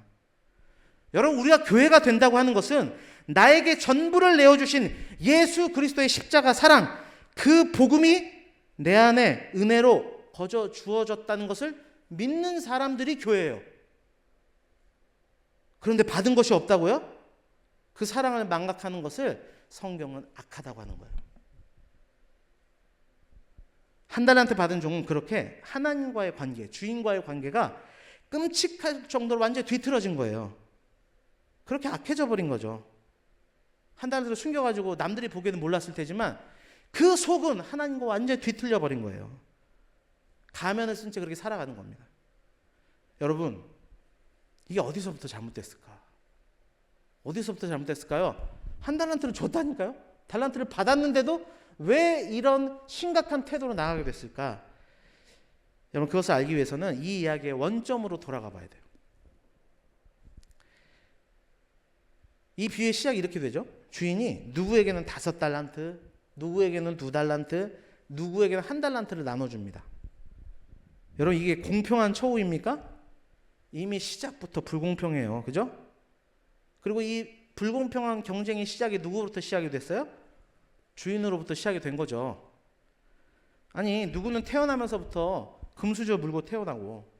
여러분 우리가 교회가 된다고 하는 것은 나에게 전부를 내어주신 예수 그리스도의 십자가 사랑, 그 복음이 내 안에 은혜로 거저 주어졌다는 것을 믿는 사람들이 교회예요. 그런데 받은 것이 없다고요? 그 사랑을 망각하는 것을 성경은 악하다고 하는 거예요. 한 달란트 받은 종은 그렇게 하나님과의 관계, 주인과의 관계가 끔찍할 정도로 완전히 뒤틀어진 거예요. 그렇게 악해져 버린 거죠. 한 달란트를 숨겨가지고 남들이 보기에는 몰랐을 테지만 그 속은 하나님과 완전히 뒤틀려 버린 거예요. 가면을 쓴 채 그렇게 살아가는 겁니다. 여러분 이게 어디서부터 잘못됐을까? 어디서부터 잘못됐을까요? 한 달란트를 줬다니까요? 달란트를 받았는데도 왜 이런 심각한 태도로 나가게 됐을까? 여러분 그것을 알기 위해서는 이 이야기의 원점으로 돌아가 봐야 돼요. 이 비유의 시작이 이렇게 되죠. 주인이 누구에게는 5달란트, 누구에게는 2달란트, 누구에게는 1달란트를 나눠줍니다. 여러분 이게 공평한 처우입니까? 이미 시작부터 불공평해요. 그죠? 그리고 이 불공평한 경쟁의 시작이 누구로부터 시작이 됐어요? 주인으로부터 시작이 된 거죠. 아니, 누구는 태어나면서부터 금수저 물고 태어나고,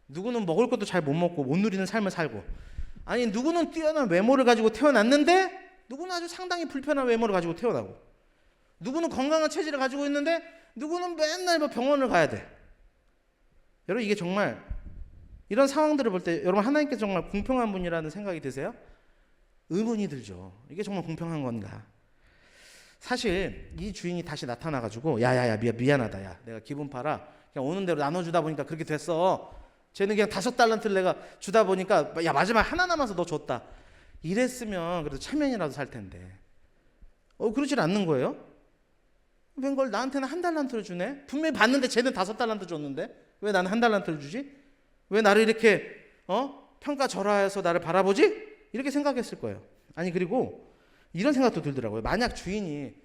누구는 먹을 것도 잘 못 먹고 못 누리는 삶을 살고, 아니 누구는 뛰어난 외모를 가지고 태어났는데 누구는 아주 상당히 불편한 외모를 가지고 태어나고, 누구는 건강한 체질을 가지고 있는데 누구는 맨날 뭐 병원을 가야 돼. 여러분, 이게 정말 이런 상황들을 볼 때 여러분, 하나님께서 정말 공평한 분이라는 생각이 드세요? 의문이 들죠. 이게 정말 공평한 건가? 사실 이 주인이 다시 나타나가지고 야야야 미안하다, 야 내가 기분 팔아, 그냥 오는 대로 나눠주다 보니까 그렇게 됐어. 쟤는 그냥 5달란트를 내가 주다 보니까 야 마지막 하나 남아서 너 줬다. 이랬으면 그래도 체면이라도 살 텐데 그러질 않는 거예요. 웬걸 나한테는 1달란트를 주네. 분명히 봤는데 쟤는 5달란트 줬는데 왜 나는 1달란트를 주지? 왜 나를 이렇게 평가절하해서 나를 바라보지? 이렇게 생각했을 거예요. 아니, 그리고 이런 생각도 들더라고요. 만약 주인이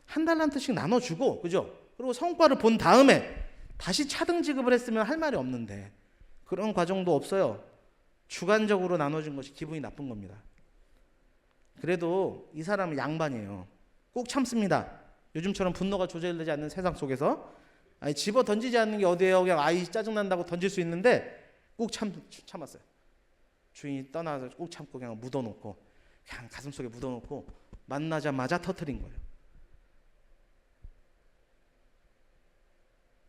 1달란트씩 나눠주고, 그죠? 그리고 성과를 본 다음에 다시 차등 지급을 했으면 할 말이 없는데 그런 과정도 없어요. 주관적으로 나눠준 것이 기분이 나쁜 겁니다. 그래도 이 사람은 양반이에요. 꼭 참습니다. 요즘처럼 분노가 조절되지 않는 세상 속에서 아니, 집어 던지지 않는 게 어디예요? 그냥 아이 짜증난다고 던질 수 있는데 꼭 참았어요. 주인이 떠나서 꼭 참고 그냥 묻어놓고, 그냥 가슴속에 묻어놓고 만나자마자 터뜨린 거예요.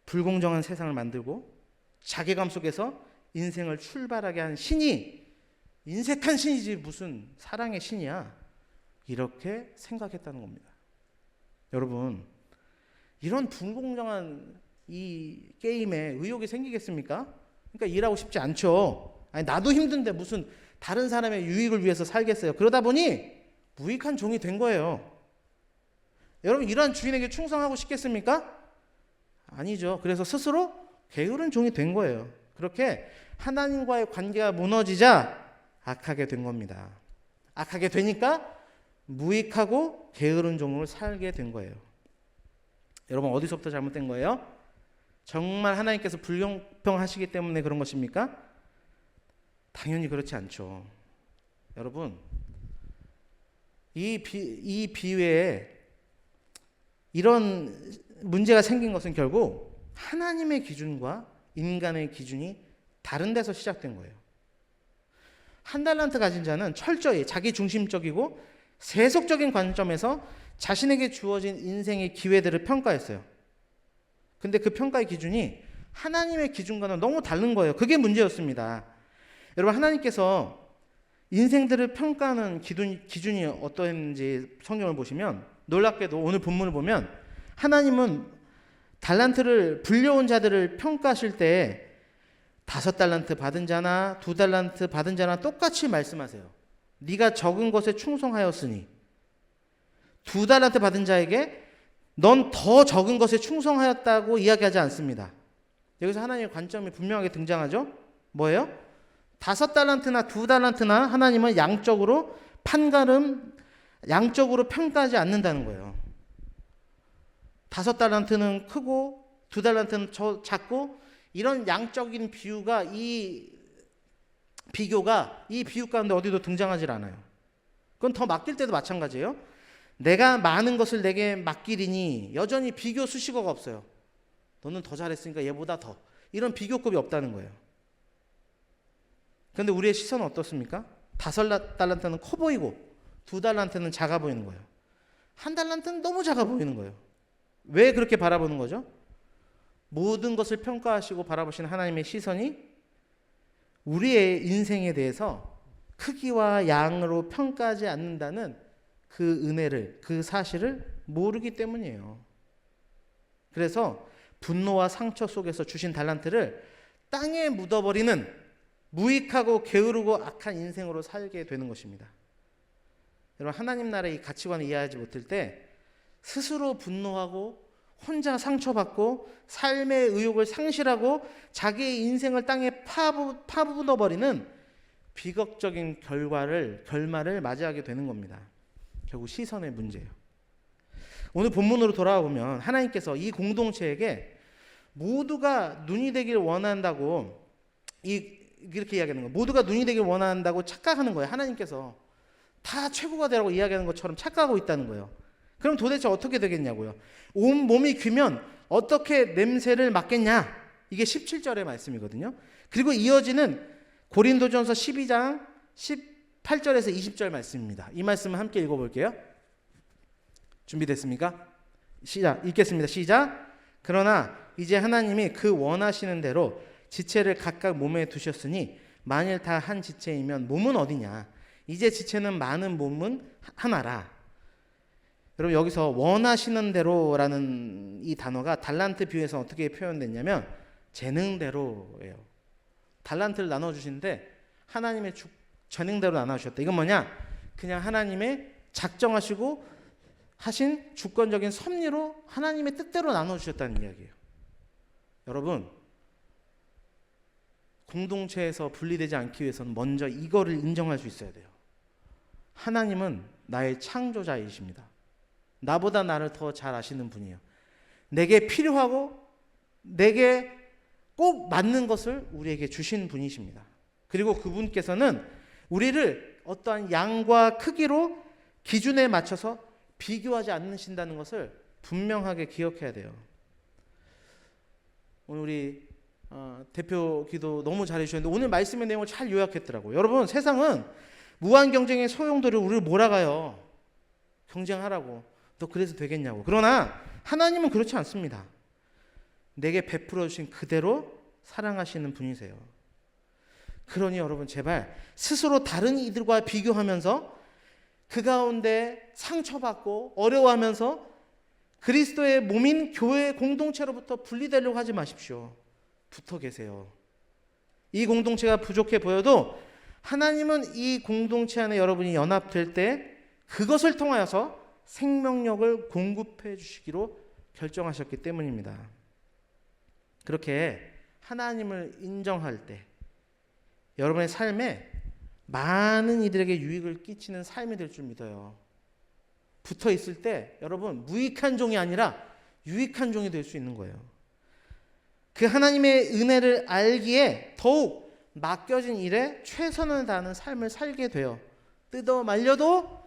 불공정한 세상을 만들고 자괴감 속에서 인생을 출발하게 한 신이 인색한 신이지 무슨 사랑의 신이야, 이렇게 생각했다는 겁니다. 여러분, 이런 불공정한 이 게임에 의욕이 생기겠습니까? 그러니까 일하고 싶지 않죠. 아니, 나도 힘든데 무슨 다른 사람의 유익을 위해서 살겠어요. 그러다 보니 무익한 종이 된 거예요. 여러분, 이러한 주인에게 충성하고 싶겠습니까? 아니죠. 그래서 스스로 게으른 종이 된 거예요. 그렇게 하나님과의 관계가 무너지자 악하게 된 겁니다. 악하게 되니까 무익하고 게으른 종으로 살게 된 거예요. 여러분, 어디서부터 잘못된 거예요? 정말 하나님께서 불공평하시기 때문에 그런 것입니까? 당연히 그렇지 않죠. 여러분, 이 비유에 이런 문제가 생긴 것은 결국 하나님의 기준과 인간의 기준이 다른 데서 시작된 거예요. 1달란트 가진 자는 철저히 자기 중심적이고 세속적인 관점에서 자신에게 주어진 인생의 기회들을 평가했어요. 근데 그 평가의 기준이 하나님의 기준과는 너무 다른 거예요. 그게 문제였습니다. 여러분, 하나님께서 인생들을 평가하는 기준이 어떠했는지 성경을 보시면 놀랍게도 오늘 본문을 보면 하나님은 달란트를 불려온 자들을 평가하실 때 5달란트 받은 자나 2달란트 받은 자나 똑같이 말씀하세요. 네가 적은 것에 충성하였으니. 2달란트 받은 자에게 넌 더 적은 것에 충성하였다고 이야기하지 않습니다. 여기서 하나님의 관점이 분명하게 등장하죠. 뭐예요? 5달란트나 2달란트나 하나님은 양적으로 평가하지 않는다는 거예요. 5달란트는 크고 2달란트는 작고, 이런 양적인 비교가 이 비유 가운데 어디도 등장하지 않아요. 그건 더 맡길 때도 마찬가지예요. 내가 많은 것을 내게 맡기리니 여전히 비교 수식어가 없어요. 너는 더 잘했으니까 얘보다 더, 이런 비교급이 없다는 거예요. 그런데 우리의 시선은 어떻습니까? 5달란트는 커 보이고 2달란트는 작아 보이는 거예요. 1달란트는 너무 작아 보이는 거예요. 왜 그렇게 바라보는 거죠? 모든 것을 평가하시고 바라보시는 하나님의 시선이 우리의 인생에 대해서 크기와 양으로 평가하지 않는다는 그 은혜를, 그 사실을 모르기 때문이에요. 그래서 분노와 상처 속에서 주신 달란트를 땅에 묻어버리는 무익하고 게으르고 악한 인생으로 살게 되는 것입니다. 여러분, 하나님 나라의 이 가치관을 이해하지 못할 때 스스로 분노하고 혼자 상처받고 삶의 의욕을 상실하고 자기의 인생을 땅에 파묻어버리는 비극적인 결말을 맞이하게 되는 겁니다. 결국 시선의 문제예요. 오늘 본문으로 돌아와 보면 하나님께서 이 공동체에게 모두가 눈이 되길 원한다고 이 이렇게 이야기하는 거예요. 모두가 눈이 되길 원한다고 착각하는 거예요. 하나님께서 다 최고가 되라고 이야기하는 것처럼 착각하고 있다는 거예요. 그럼 도대체 어떻게 되겠냐고요. 온 몸이 귀면 어떻게 냄새를 맡겠냐. 이게 17절의 말씀이거든요. 그리고 이어지는 고린도전서 12장 18절에서 20절 말씀입니다. 이 말씀을 함께 읽어볼게요. 준비됐습니까? 시작. 읽겠습니다. 시작. 그러나 이제 하나님이 그 원하시는 대로 지체를 각각 몸에 두셨으니 만일 다 한 지체이면 몸은 어디냐. 이제 지체는 많은, 몸은 하나라. 여러분, 여기서 원하시는 대로라는 이 단어가 달란트 비유에서 어떻게 표현됐냐면 재능대로예요. 달란트를 나눠주시는데 하나님의 재능대로 나눠주셨다. 이건 뭐냐? 그냥 하나님의 작정하시고 하신 주권적인 섭리로 하나님의 뜻대로 나눠주셨다는 이야기예요. 여러분, 공동체에서 분리되지 않기 위해서는 먼저 이거를 인정할 수 있어야 돼요. 하나님은 나의 창조자이십니다. 나보다 나를 더 잘 아시는 분이에요. 내게 필요하고 내게 꼭 맞는 것을 우리에게 주신 분이십니다. 그리고 그분께서는 우리를 어떠한 양과 크기로 기준에 맞춰서 비교하지 않으신다는 것을 분명하게 기억해야 돼요. 오늘 우리 대표 기도 너무 잘해주셨는데 오늘 말씀의 내용을 잘 요약했더라고요. 여러분, 세상은 무한 경쟁의 소용돌이를 우리를 몰아가요. 경쟁하라고. 너 그래서 되겠냐고. 그러나 하나님은 그렇지 않습니다. 내게 베풀어 주신 그대로 사랑하시는 분이세요. 그러니 여러분, 제발 스스로 다른 이들과 비교하면서 그 가운데 상처받고 어려워하면서 그리스도의 몸인 교회 공동체로부터 분리되려고 하지 마십시오. 붙어 계세요. 이 공동체가 부족해 보여도 하나님은 이 공동체 안에 여러분이 연합될 때 그것을 통하여서 생명력을 공급해 주시기로 결정하셨기 때문입니다. 그렇게 하나님을 인정할 때 여러분의 삶에 많은 이들에게 유익을 끼치는 삶이 될 줄 믿어요. 붙어 있을 때 여러분, 무익한 종이 아니라 유익한 종이 될 수 있는 거예요. 그 하나님의 은혜를 알기에 더욱 맡겨진 일에 최선을 다하는 삶을 살게 돼요. 뜯어 말려도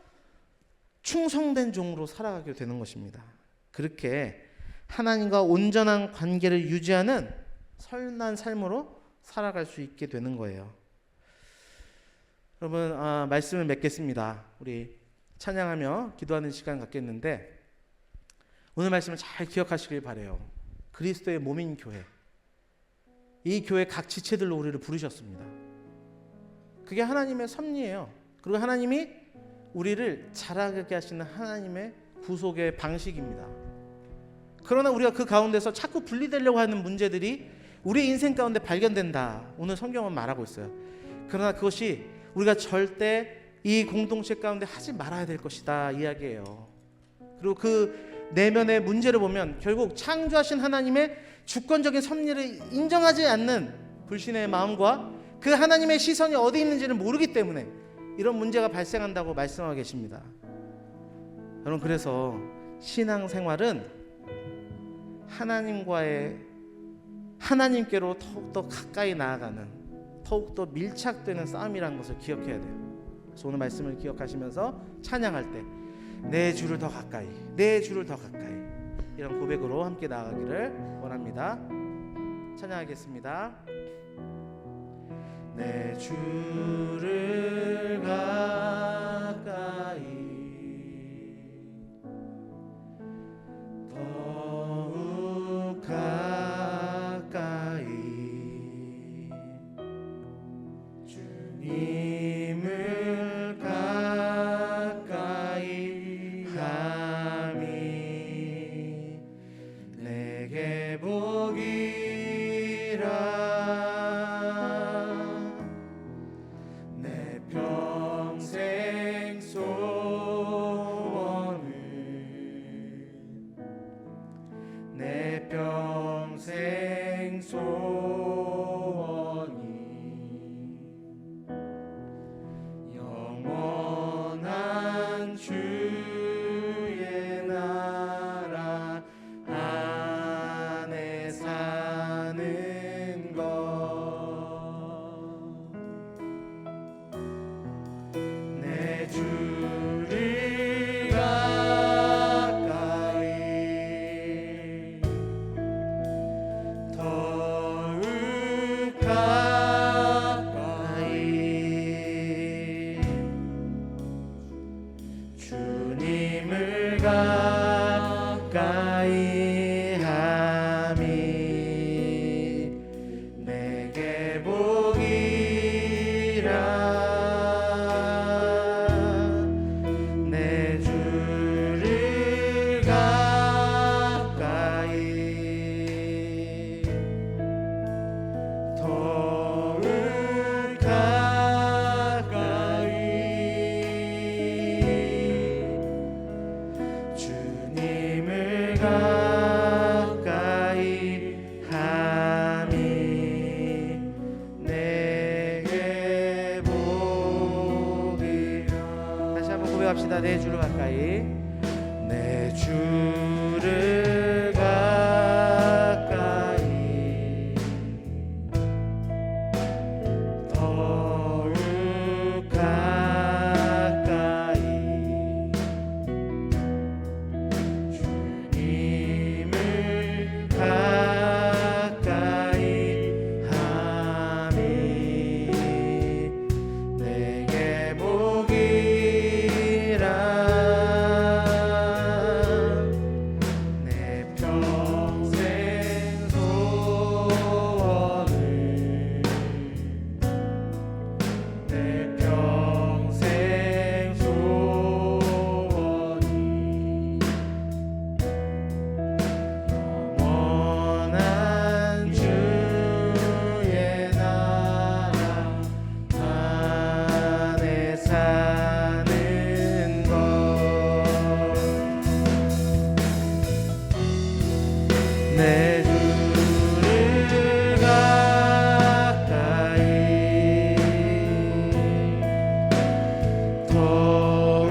충성된 종으로 살아가게 되는 것입니다. 그렇게 하나님과 온전한 관계를 유지하는 선한 삶으로 살아갈 수 있게 되는 거예요. 여러분, 말씀을 맺겠습니다. 우리 찬양하며 기도하는 시간 갖겠는데 오늘 말씀을 잘 기억하시길 바라요. 그리스도의 몸인 교회, 이 교회 각 지체들로 우리를 부르셨습니다. 그게 하나님의 섭리예요. 그리고 하나님이 우리를 자라게 하시는 하나님의 구속의 방식입니다. 그러나 우리가 그 가운데서 자꾸 분리되려고 하는 문제들이 우리 인생 가운데 발견된다. 오늘 성경은 말하고 있어요. 그러나 그것이 우리가 절대 이 공동체 가운데 하지 말아야 될 것이다 이야기예요. 그리고 그 내면의 문제를 보면 결국 창조하신 하나님의 주권적인 섭리를 인정하지 않는 불신의 마음과 그 하나님의 시선이 어디 있는지를 모르기 때문에 이런 문제가 발생한다고 말씀하고 계십니다. 여러분, 그래서 신앙생활은 하나님께로 더욱더 가까이 나아가는, 더욱더 밀착되는 싸움이라는 것을 기억해야 돼요. 그래서 오늘 말씀을 기억하시면서 찬양할 때 내 주를 더 가까이, 내 주를 더 가까이, 이런 고백으로 함께 나아가기를 원합니다. 찬양하겠습니다. 내 주를 가까이 더욱 가까이 주님을 가까이 함이 내게 복이라 내 내 주를 가까이 더욱 가까이 주님을 가까이 함이 내게 복이라 내 주를 가까이 더욱 가까이 주님을 가까이 함이 내게 복이라. 다시 한번 고백합시다. 내 주를 가까이 내 주를 가까이 더욱 가까이 주님을 가까이 함이 내게 복이라 내 평생 소원을 내 평생 소원이 영원한 주의 나라 안에 사는 것 내 주를 가까이 더욱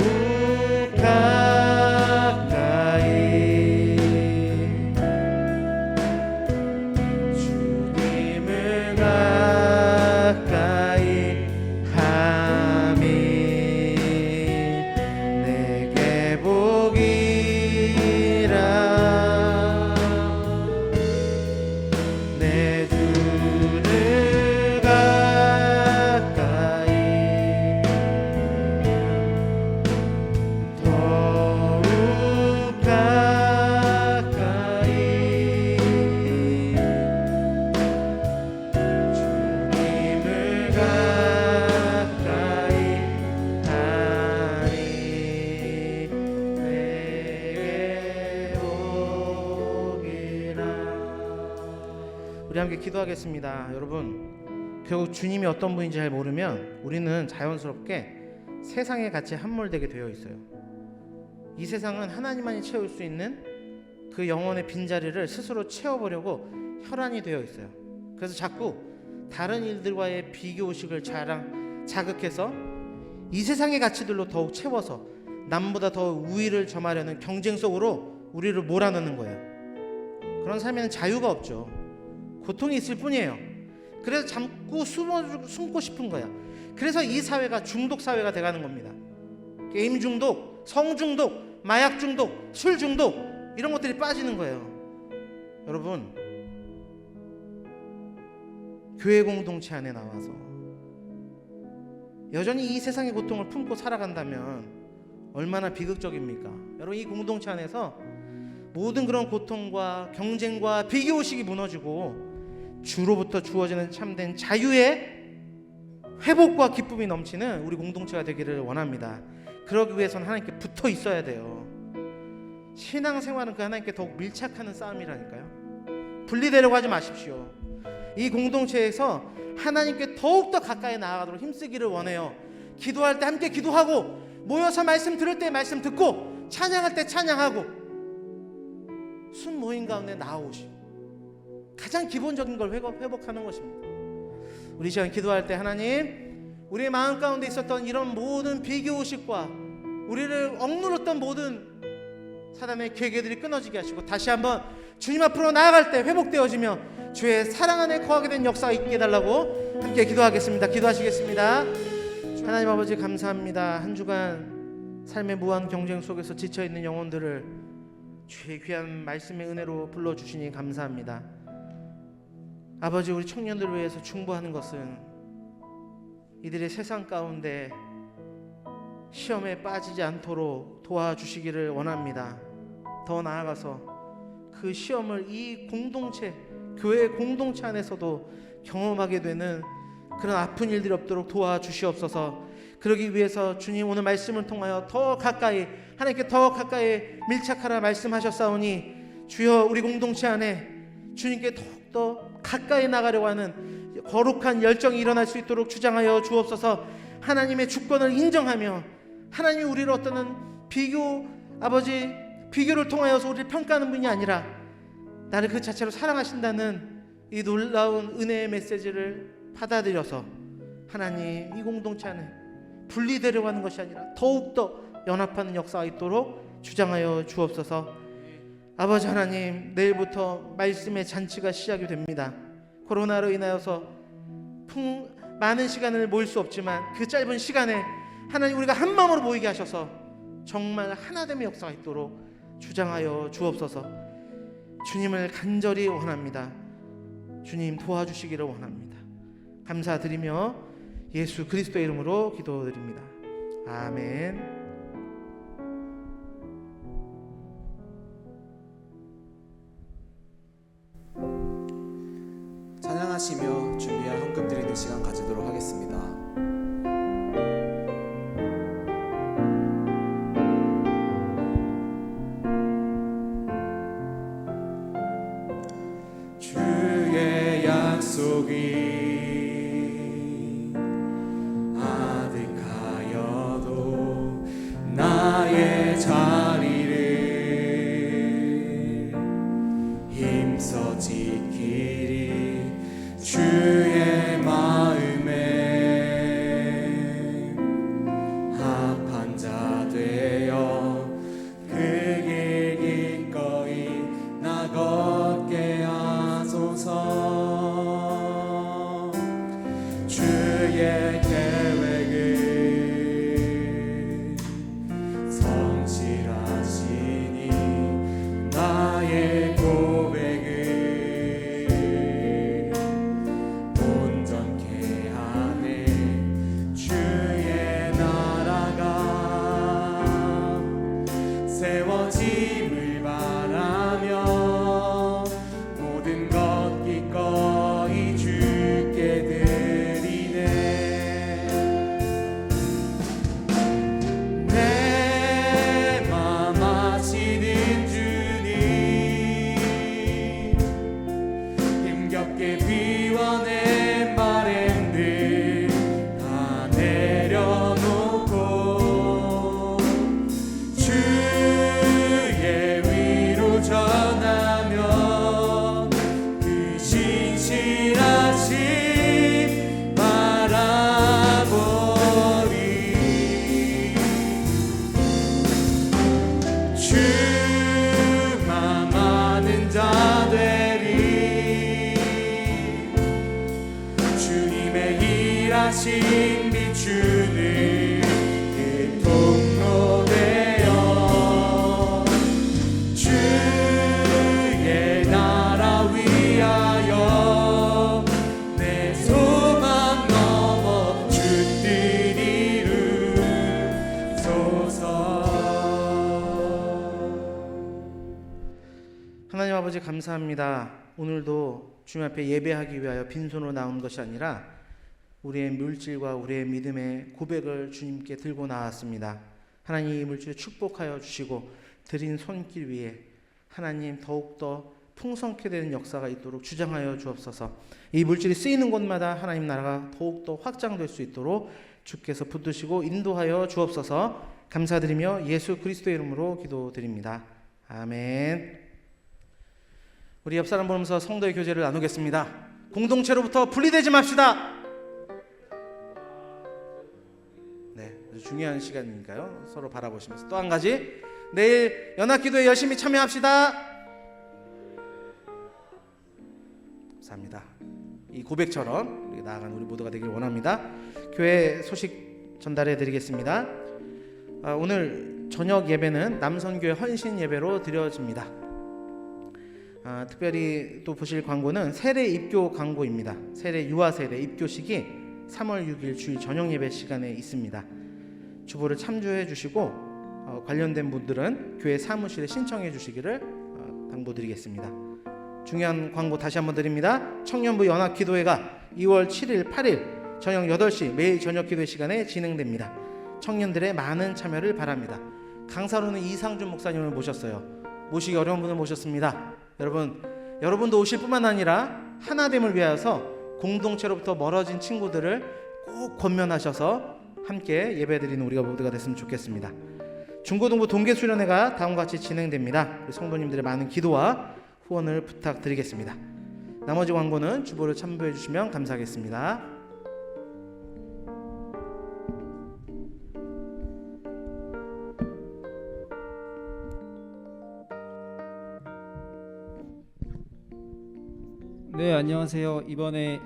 가까이 주님을 가까이 함이 내게 복이라 내 주를 가까이 더욱 가까이 주님을 가까이 하니 내게 오기라. 우리 함께 기도하겠습니다. 여러분, 결국 주님이 어떤 분인지 잘 모르면 우리는 자연스럽게 세상의 가치에 함몰되게 되어 있어요. 이 세상은 하나님만이 채울 수 있는 그 영혼의 빈자리를 스스로 채워보려고 혈안이 되어 있어요. 그래서 자꾸 다른 일들과의 비교의식을 자극해서 이 세상의 가치들로 더욱 채워서 남보다 더 우위를 점하려는 경쟁 속으로 우리를 몰아넣는 거예요. 그런 삶에는 자유가 없죠. 고통이 있을 뿐이에요. 그래서 자꾸 숨고 싶은 거야. 그래서 이 사회가 중독 사회가 돼가는 겁니다. 게임 중독, 성 중독, 마약 중독, 술 중독, 이런 것들이 빠지는 거예요. 여러분, 교회 공동체 안에 나와서 여전히 이 세상의 고통을 품고 살아간다면 얼마나 비극적입니까? 여러분, 이 공동체 안에서 모든 그런 고통과 경쟁과 비교의식이 무너지고 주로부터 주어지는 참된 자유의 회복과 기쁨이 넘치는 우리 공동체가 되기를 원합니다. 그러기 위해서는 하나님께 붙어 있어야 돼요. 신앙생활은 그 하나님께 더욱 밀착하는 싸움이라니까요. 분리되려고 하지 마십시오. 이 공동체에서 하나님께 더욱더 가까이 나아가도록 힘쓰기를 원해요. 기도할 때 함께 기도하고, 모여서 말씀 들을 때 말씀 듣고, 찬양할 때 찬양하고, 순 모임 가운데 나오시고, 가장 기본적인 걸 회복하는 것입니다. 우리 시간 기도할 때 하나님, 우리의 마음 가운데 있었던 이런 모든 비교의식과 우리를 억눌렀던 모든 사단의 계계들이 끊어지게 하시고, 다시 한번 주님 앞으로 나아갈 때 회복되어지며 주의 사랑 안에 거하게 된 역사가 있게 해달라고 함께 기도하겠습니다. 기도하시겠습니다. 하나님 아버지 감사합니다. 한 주간 삶의 무한 경쟁 속에서 지쳐있는 영혼들을 주의 귀한 말씀의 은혜로 불러주시니 감사합니다. 아버지, 우리 청년들을 위해서 충고하는 것은 이들의 세상 가운데 시험에 빠지지 않도록 도와주시기를 원합니다. 더 나아가서 그 시험을 이 공동체, 교회 공동체 안에서도 경험하게 되는 그런 아픈 일들이 없도록 도와주시옵소서. 그러기 위해서 주님 오늘 말씀을 통하여 더 가까이, 하나님께 더 가까이 밀착하라 말씀하셨사오니 주여, 우리 공동체 안에 주님께 더욱더 가까이 나가려고 하는 거룩한 열정이 일어날 수 있도록 주장하여 주옵소서. 하나님의 주권을 인정하며 하나님이 우리를 어떤 비교를 통하여서 우리를 평가하는 분이 아니라 나를 그 자체로 사랑하신다는 이 놀라운 은혜의 메시지를 받아들여서 하나님, 이 공동체 안에 분리되려고 하는 것이 아니라 더욱더 연합하는 역사가 있도록 주장하여 주옵소서. 아버지 하나님, 내일부터 말씀의 잔치가 시작이 됩니다. 코로나로 인하여서 많은 시간을 모일 수 없지만 그 짧은 시간에 하나님, 우리가 한 마음으로 모이게 하셔서 정말 하나됨의 역사가 있도록 주장하여 주옵소서. 주님을 간절히 원합니다. 주님 도와주시기를 원합니다. 감사드리며 예수 그리스도의 이름으로 기도드립니다. 아멘. 찬양하시며 준비한 헌금 드리는 시간 가지도록 하겠습니다. 주의 약속이 아득하여도 나의 자리를 힘써 지키리. 주의 마음에 합한 자 되어 그 길 기꺼이 나 걷게 하소서. 주의 계획을 성실하시니 나의 고백을 온전케 하네. 주의 나라가 세워짐을 바라며 모든 것 기꺼이 주께 드리네. 내 맘 아시는 주님, 힘겹게 비워낸 바램들 다 내려놓고 주의 위로 전하며 그 신실하심 바라보리. 주만 아는 자 되리. 주님의 일하심 비추는 그 통로 되어 주의 나라 위하여 내 소망 넘어 주 뜻 이루소서. 하나님 아버지 감사합니다. 오늘도 주님 앞에 예배하기 위하여 빈손으로 나온 것이 아니라 우리의 물질과 우리의 믿음의 고백을 주님께 들고 나왔습니다. 하나님, 이 물질을 축복하여 주시고 드린 손길 위에 하나님 더욱더 풍성케 되는 역사가 있도록 주장하여 주옵소서. 이 물질이 쓰이는 곳마다 하나님 나라가 더욱더 확장될 수 있도록 주께서 붙드시고 인도하여 주옵소서. 감사드리며 예수 그리스도의 이름으로 기도드립니다. 아멘. 우리 옆 사람 보면서 성도의 교제를 나누겠습니다. 공동체로부터 분리되지 맙시다. 네, 아주 중요한 시간이니까요. 서로 바라보시면서 또 한 가지, 내일 연합기도에 열심히 참여합시다. 감사합니다. 이 고백처럼 나아가는 우리 모두가 되길 원합니다. 교회 소식 전달해 드리겠습니다. 오늘 저녁 예배는 남선교회 헌신 예배로 드려집니다. 특별히 또 보실 광고는 세례 입교 광고입니다. 세례 유아 세례 입교식이 3월 6일 주일 저녁 예배 시간에 있습니다. 주보를 참조해 주시고 관련된 분들은 교회 사무실에 신청해 주시기를 당부드리겠습니다. 중요한 광고 다시 한번 드립니다. 청년부 연합기도회가 2월 7일, 8일 저녁 8시 매일 저녁 기도회 시간에 진행됩니다. 청년들의 많은 참여를 바랍니다. 강사로는 이상준 목사님을 모셨어요. 모시기 어려운 분을 모셨습니다. 여러분도 오실 뿐만 아니라 하나됨을 위하여서 공동체로부터 멀어진 친구들을 꼭 권면하셔서 함께 예배드리는 우리가 모두가 됐으면 좋겠습니다. 중고등부 동계수련회가 다음과 같이 진행됩니다. 우리 성도님들의 많은 기도와 후원을 부탁드리겠습니다. 나머지 광고는 주보를 참고해 주시면 감사하겠습니다. 네, 안녕하세요. 이번에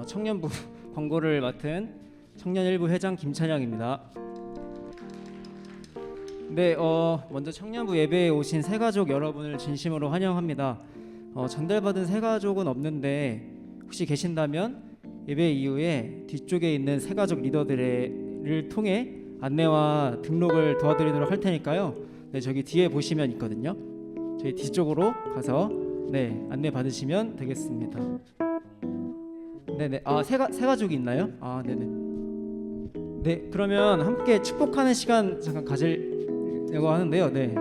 청년부 광고를 맡은 청년일부 회장 김찬양입니다. 네, 먼저 청년부 예배에 오신 새가족 여러분을 진심으로 환영합니다. 전달받은 새가족은 없는데 혹시 계신다면 예배 이후에 뒤쪽에 있는 새가족 리더들을 통해 안내와 등록을 도와드리도록 할 테니까요. 네, 저기 뒤에 보시면 있거든요. 저희 뒤쪽으로 가서 안내 받으시면 되겠습니다. 네네. 새가족이 있나요? 네네. 네, 그러면 함께 축복하는 시간 잠깐 가지려고 하는데요. 네,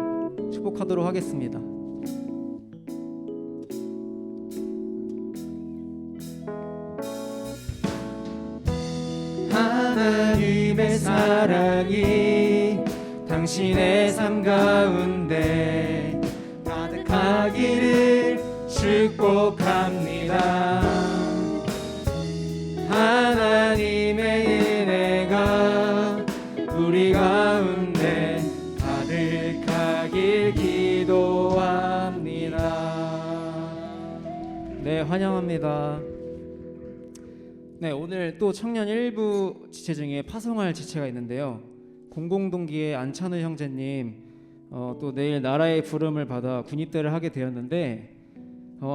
축복하도록 하겠습니다. 하나님의 사랑이 당신의 삶 가운데 가득하기를 축복합니다. 하나님의 은혜가 우리 가운데 가득하길 기도합니다. 네, 환영합니다. 네, 오늘 또 청년 일부 지체 중에 파송할 지체가 있는데요. 공공동기의 안찬우 형제님 또 내일 나라의 부름을 받아 군입대를 하게 되었는데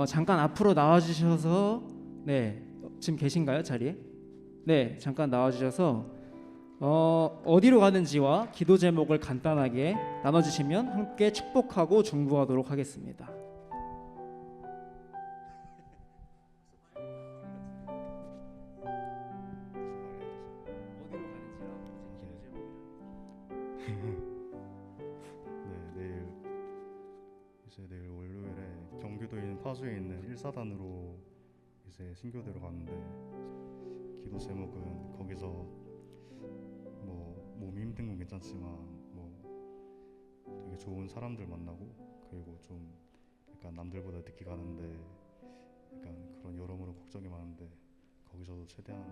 잠깐 앞으로 나와주셔서 지금 계신가요, 자리에? 네, 잠깐 나와주셔서 어디로 가는지와 기도 제목을 간단하게 나눠주시면 함께 축복하고 중보하도록 하겠습니다. 내일 월요일에 경기도에 있는 파주에 있는 1사단으로 이제 신교대로 가는데 기도 제목은 거기서 뭐 몸이 힘든 건 괜찮지만 뭐 되게 좋은 사람들 만나고 그리고 좀 약간 남들보다 늦게 가는데 약간 그런 여러모로 걱정이 많은데 거기서도 최대한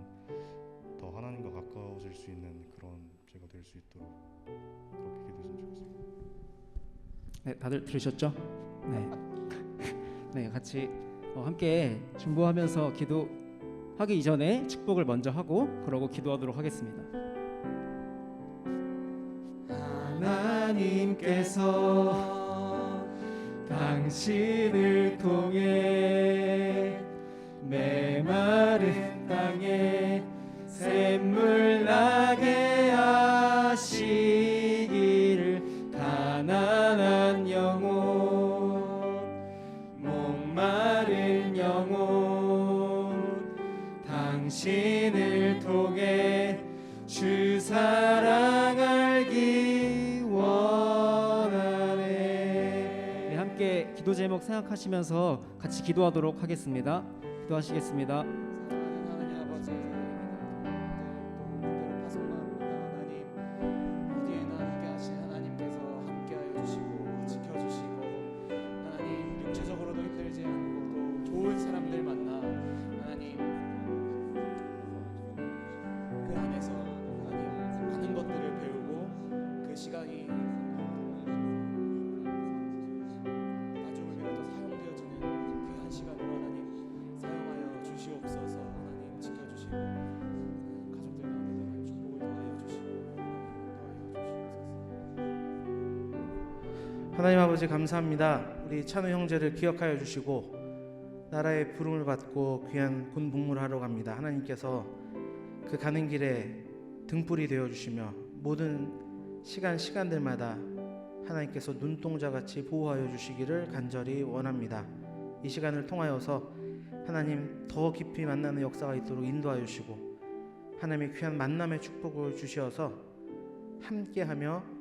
더 하나님과 가까워질 수 있는 그런 제가 될 수 있도록 그렇게 기도했으면 좋겠습니다. 네, 다들 들으셨죠? 네, 같이 함께 중보하면서 기도하기 이전에 축복을 먼저 하고 그러고 기도하도록 하겠습니다. 하나님께서 당신을 통해 메마른 땅에 샘물 나게 하시기를 가난한 영혼 목마른 영혼 당신을 통해 주 사랑 알기 원하네. 네, 함께 기도 제목 생각하시면서 같이 기도하도록 하겠습니다. 기도하시겠습니다. 하나님 아버지, 오늘 파송합니다. 하나님 어디에나 함께하신 하나님께서 함께하여 주시고 지켜주시고 하나님 육체적으로도 힘들지 않고 또 좋은 사람들 만나 하나님 그 안에서 하나님 많은 것들을 배우고 그 시간이 나중을 위해서 사용되어지는 귀한 시간으로 하나님 사용하여 주시옵소서. 하나님 아버지 감사합니다. 우리 찬우 형제를 기억하여 주시고 나라의 부름을 받고 귀한 군 복무를 하러 갑니다. 하나님께서 그 가는 길에 등불이 되어 주시며 모든 시간들마다 하나님께서 눈동자같이 보호하여 주시기를 간절히 원합니다. 이 시간을 통하여서 하나님 더 깊이 만나는 역사가 있도록 인도하여 주시고 하나님의 귀한 만남의 축복을 주시어서 함께하며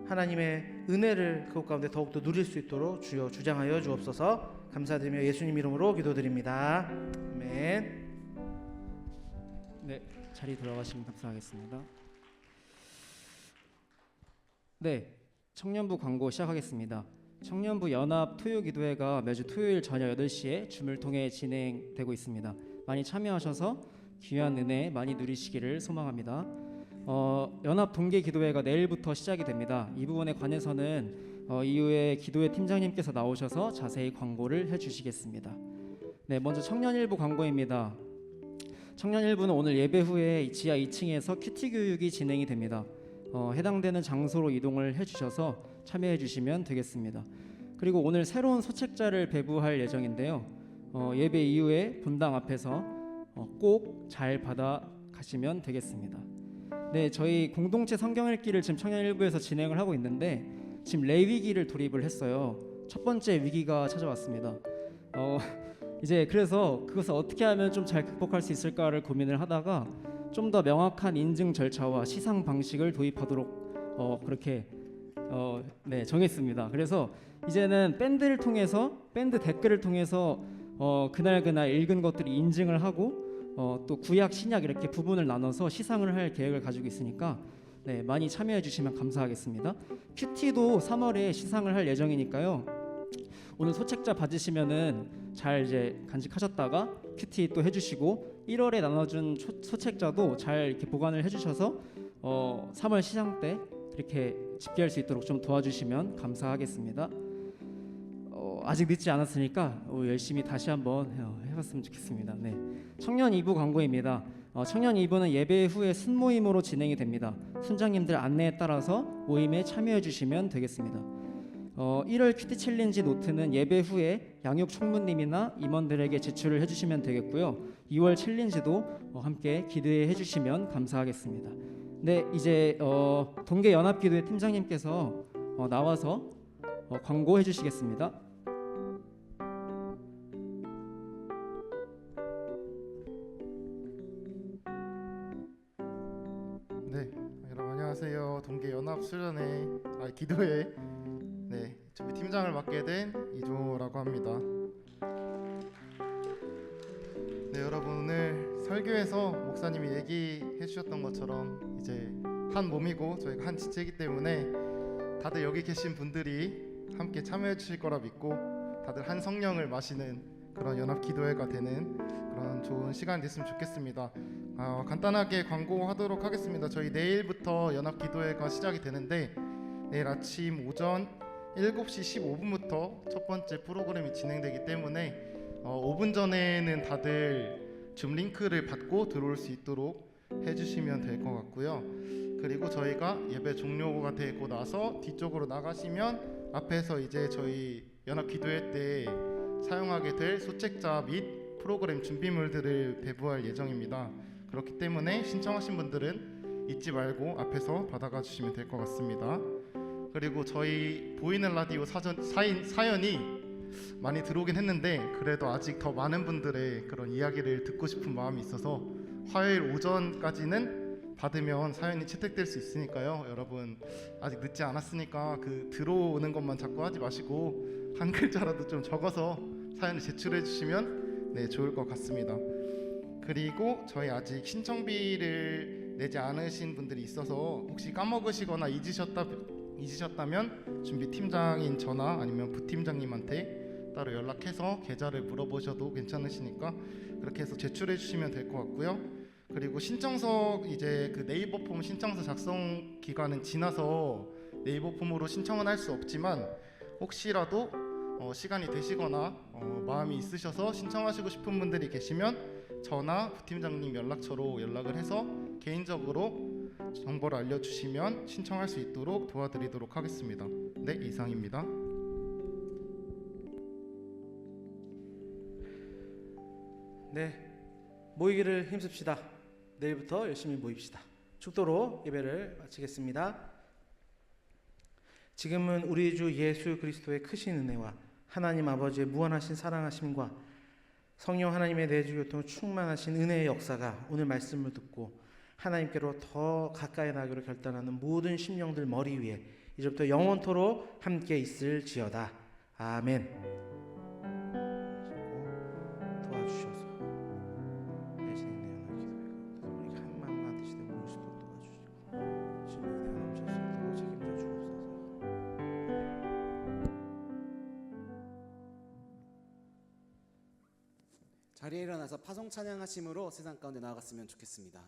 하나님의 은혜를 그것 가운데 더욱더 누릴 수 있도록 주여 주장하여 주옵소서. 감사드리며 예수님 이름으로 기도드립니다. 아멘. 네, 자리 돌아가시면 감사하겠습니다. 네, 청년부 광고 시작하겠습니다. 청년부 연합 토요기도회가 매주 토요일 저녁 8시에 줌을 통해 진행되고 있습니다. 많이 참여하셔서 귀한 은혜 많이 누리시기를 소망합니다. 연합 동계기도회가 내일부터 시작이 됩니다. 이 부분에 관해서는 이후에 기도회 팀장님께서 나오셔서 자세히 광고를 해주시겠습니다. 네, 먼저 청년일부 광고입니다. 청년일부는 오늘 예배 후에 지하 2층에서 큐티 교육이 진행이 됩니다. 해당되는 장소로 이동을 해주셔서 참여해 주시면 되겠습니다. 그리고 오늘 새로운 소책자를 배부할 예정인데요. 예배 이후에 본당 앞에서 꼭 잘 받아 가시면 되겠습니다. 네, 저희 공동체 성경 읽기를 지금 청년일부에서 진행을 하고 있는데 지금 레위기를 돌입을 했어요. 첫 번째 위기가 찾아왔습니다. 이제 그래서 그것을 어떻게 하면 좀 잘 극복할 수 있을까를 고민을 하다가 좀 더 명확한 인증 절차와 시상 방식을 도입하도록 그렇게 네, 정했습니다. 그래서 이제는 밴드를 통해서 밴드 댓글을 통해서 그날 읽은 것들이 인증을 하고 또 구약 신약 이렇게 부분을 나눠서 시상을 할 계획을 가지고 있으니까 네, 많이 참여해 주시면 감사하겠습니다. 큐티도 3월에 시상을 할 예정이니까요. 오늘 소책자 받으시면은 잘 이제 간직하셨다가 큐티 또 해주시고 1월에 나눠준 소책자도 잘 이렇게 보관을 해주셔서 3월 시상 때 이렇게 집계할 수 있도록 좀 도와주시면 감사하겠습니다. 아직 늦지 않았으니까 열심히 다시 한번 해봤으면 좋겠습니다. 네. 청년 2부 광고입니다. 청년 2부는 예배 후에 순모임으로 진행이 됩니다. 순장님들 안내에 따라서 모임에 참여해 주시면 되겠습니다. 1월 큐티 챌린지 노트는 예배 후에 양육 총무님이나 임원들에게 제출을 해주시면 되겠고요. 2월 챌린지도 함께 기대해 주시면 감사하겠습니다. 네, 이제 동계 연합기도회 팀장님께서 나와서 광고해 주시겠습니다. 네, 여러분 안녕하세요. 동계 연합 수련회 기도회 네, 준비 팀장을 맡게 된 이조라고 합니다. 네, 여러분 오늘 설교에서 목사님이 얘기해 주셨던 것처럼 이제 한 몸이고 저희가 한 지체이기 때문에 다들 여기 계신 분들이 함께 참여해 주실 거라 믿고 다들 한 성령을 마시는 그런 연합 기도회가 되는 그런 좋은 시간이 됐으면 좋겠습니다. 간단하게 광고하도록 하겠습니다. 저희 내일부터 연합 기도회가 시작이 되는데 내일 아침 오전 7시 15분부터 첫 번째 프로그램이 진행되기 때문에 5분 전에는 다들 줌 링크를 받고 들어올 수 있도록 해주시면 될 것 같고요. 그리고 저희가 예배 종료가 되고 나서 뒤쪽으로 나가시면 앞에서 이제 저희 연합 기도회 때 사용하게 될 소책자 및 프로그램 준비물들을 배부할 예정입니다. 그렇기 때문에 신청하신 분들은 잊지 말고 앞에서 받아가 주시면 될 것 같습니다. 그리고 저희 보이는 라디오 사연이 많이 들어오긴 했는데 그래도 아직 더 많은 분들의 그런 이야기를 듣고 싶은 마음이 있어서 화요일 오전까지는 받으면 사연이 채택될 수 있으니까요. 여러분 아직 늦지 않았으니까 그 들어오는 것만 자꾸 하지 마시고 한 글자라도 좀 적어서 사연을 제출해 주시면 네, 좋을 것 같습니다. 그리고 저희 아직 신청비를 내지 않으신 분들이 있어서 혹시 까먹으시거나 잊으셨다면 준비 팀장인 저나 아니면 부팀장님한테 따로 연락해서 계좌를 물어보셔도 괜찮으시니까 그렇게 해서 제출해 주시면 될 것 같고요. 그리고 신청서 이제 그 네이버 폼 신청서 작성 기간은 지나서 네이버 폼으로 신청은 할 수 없지만 혹시라도 시간이 되시거나 마음이 있으셔서 신청하시고 싶은 분들이 계시면 저나 부팀장님 연락처로 연락을 해서 개인적으로 정보를 알려주시면 신청할 수 있도록 도와드리도록 하겠습니다. 네, 이상입니다. 네, 모이기를 힘씁시다. 내일부터 열심히 모입시다. 축도로 예배를 마치겠습니다. 지금은 우리 주 예수 그리스도의 크신 은혜와 하나님 아버지의 무한하신 사랑하심과 성령 하나님의 내주 교통 충만하신 은혜의 역사가 오늘 말씀을 듣고 하나님께로 더 가까이 나기로 결단하는 모든 심령들 머리 위에 이제부터 영원토록 함께 있을지어다. 아멘. 도와주셔서 내신의 내연한 기도에 우리가 한 마음 한 뜻이 되고 모일 수 있도록 도와주시고 신령의 내가 넘칠 수 있도록 책임져 주옵소서. 자리에 일어나서 파송 찬양하심으로 세상 가운데 나아갔으면 좋겠습니다.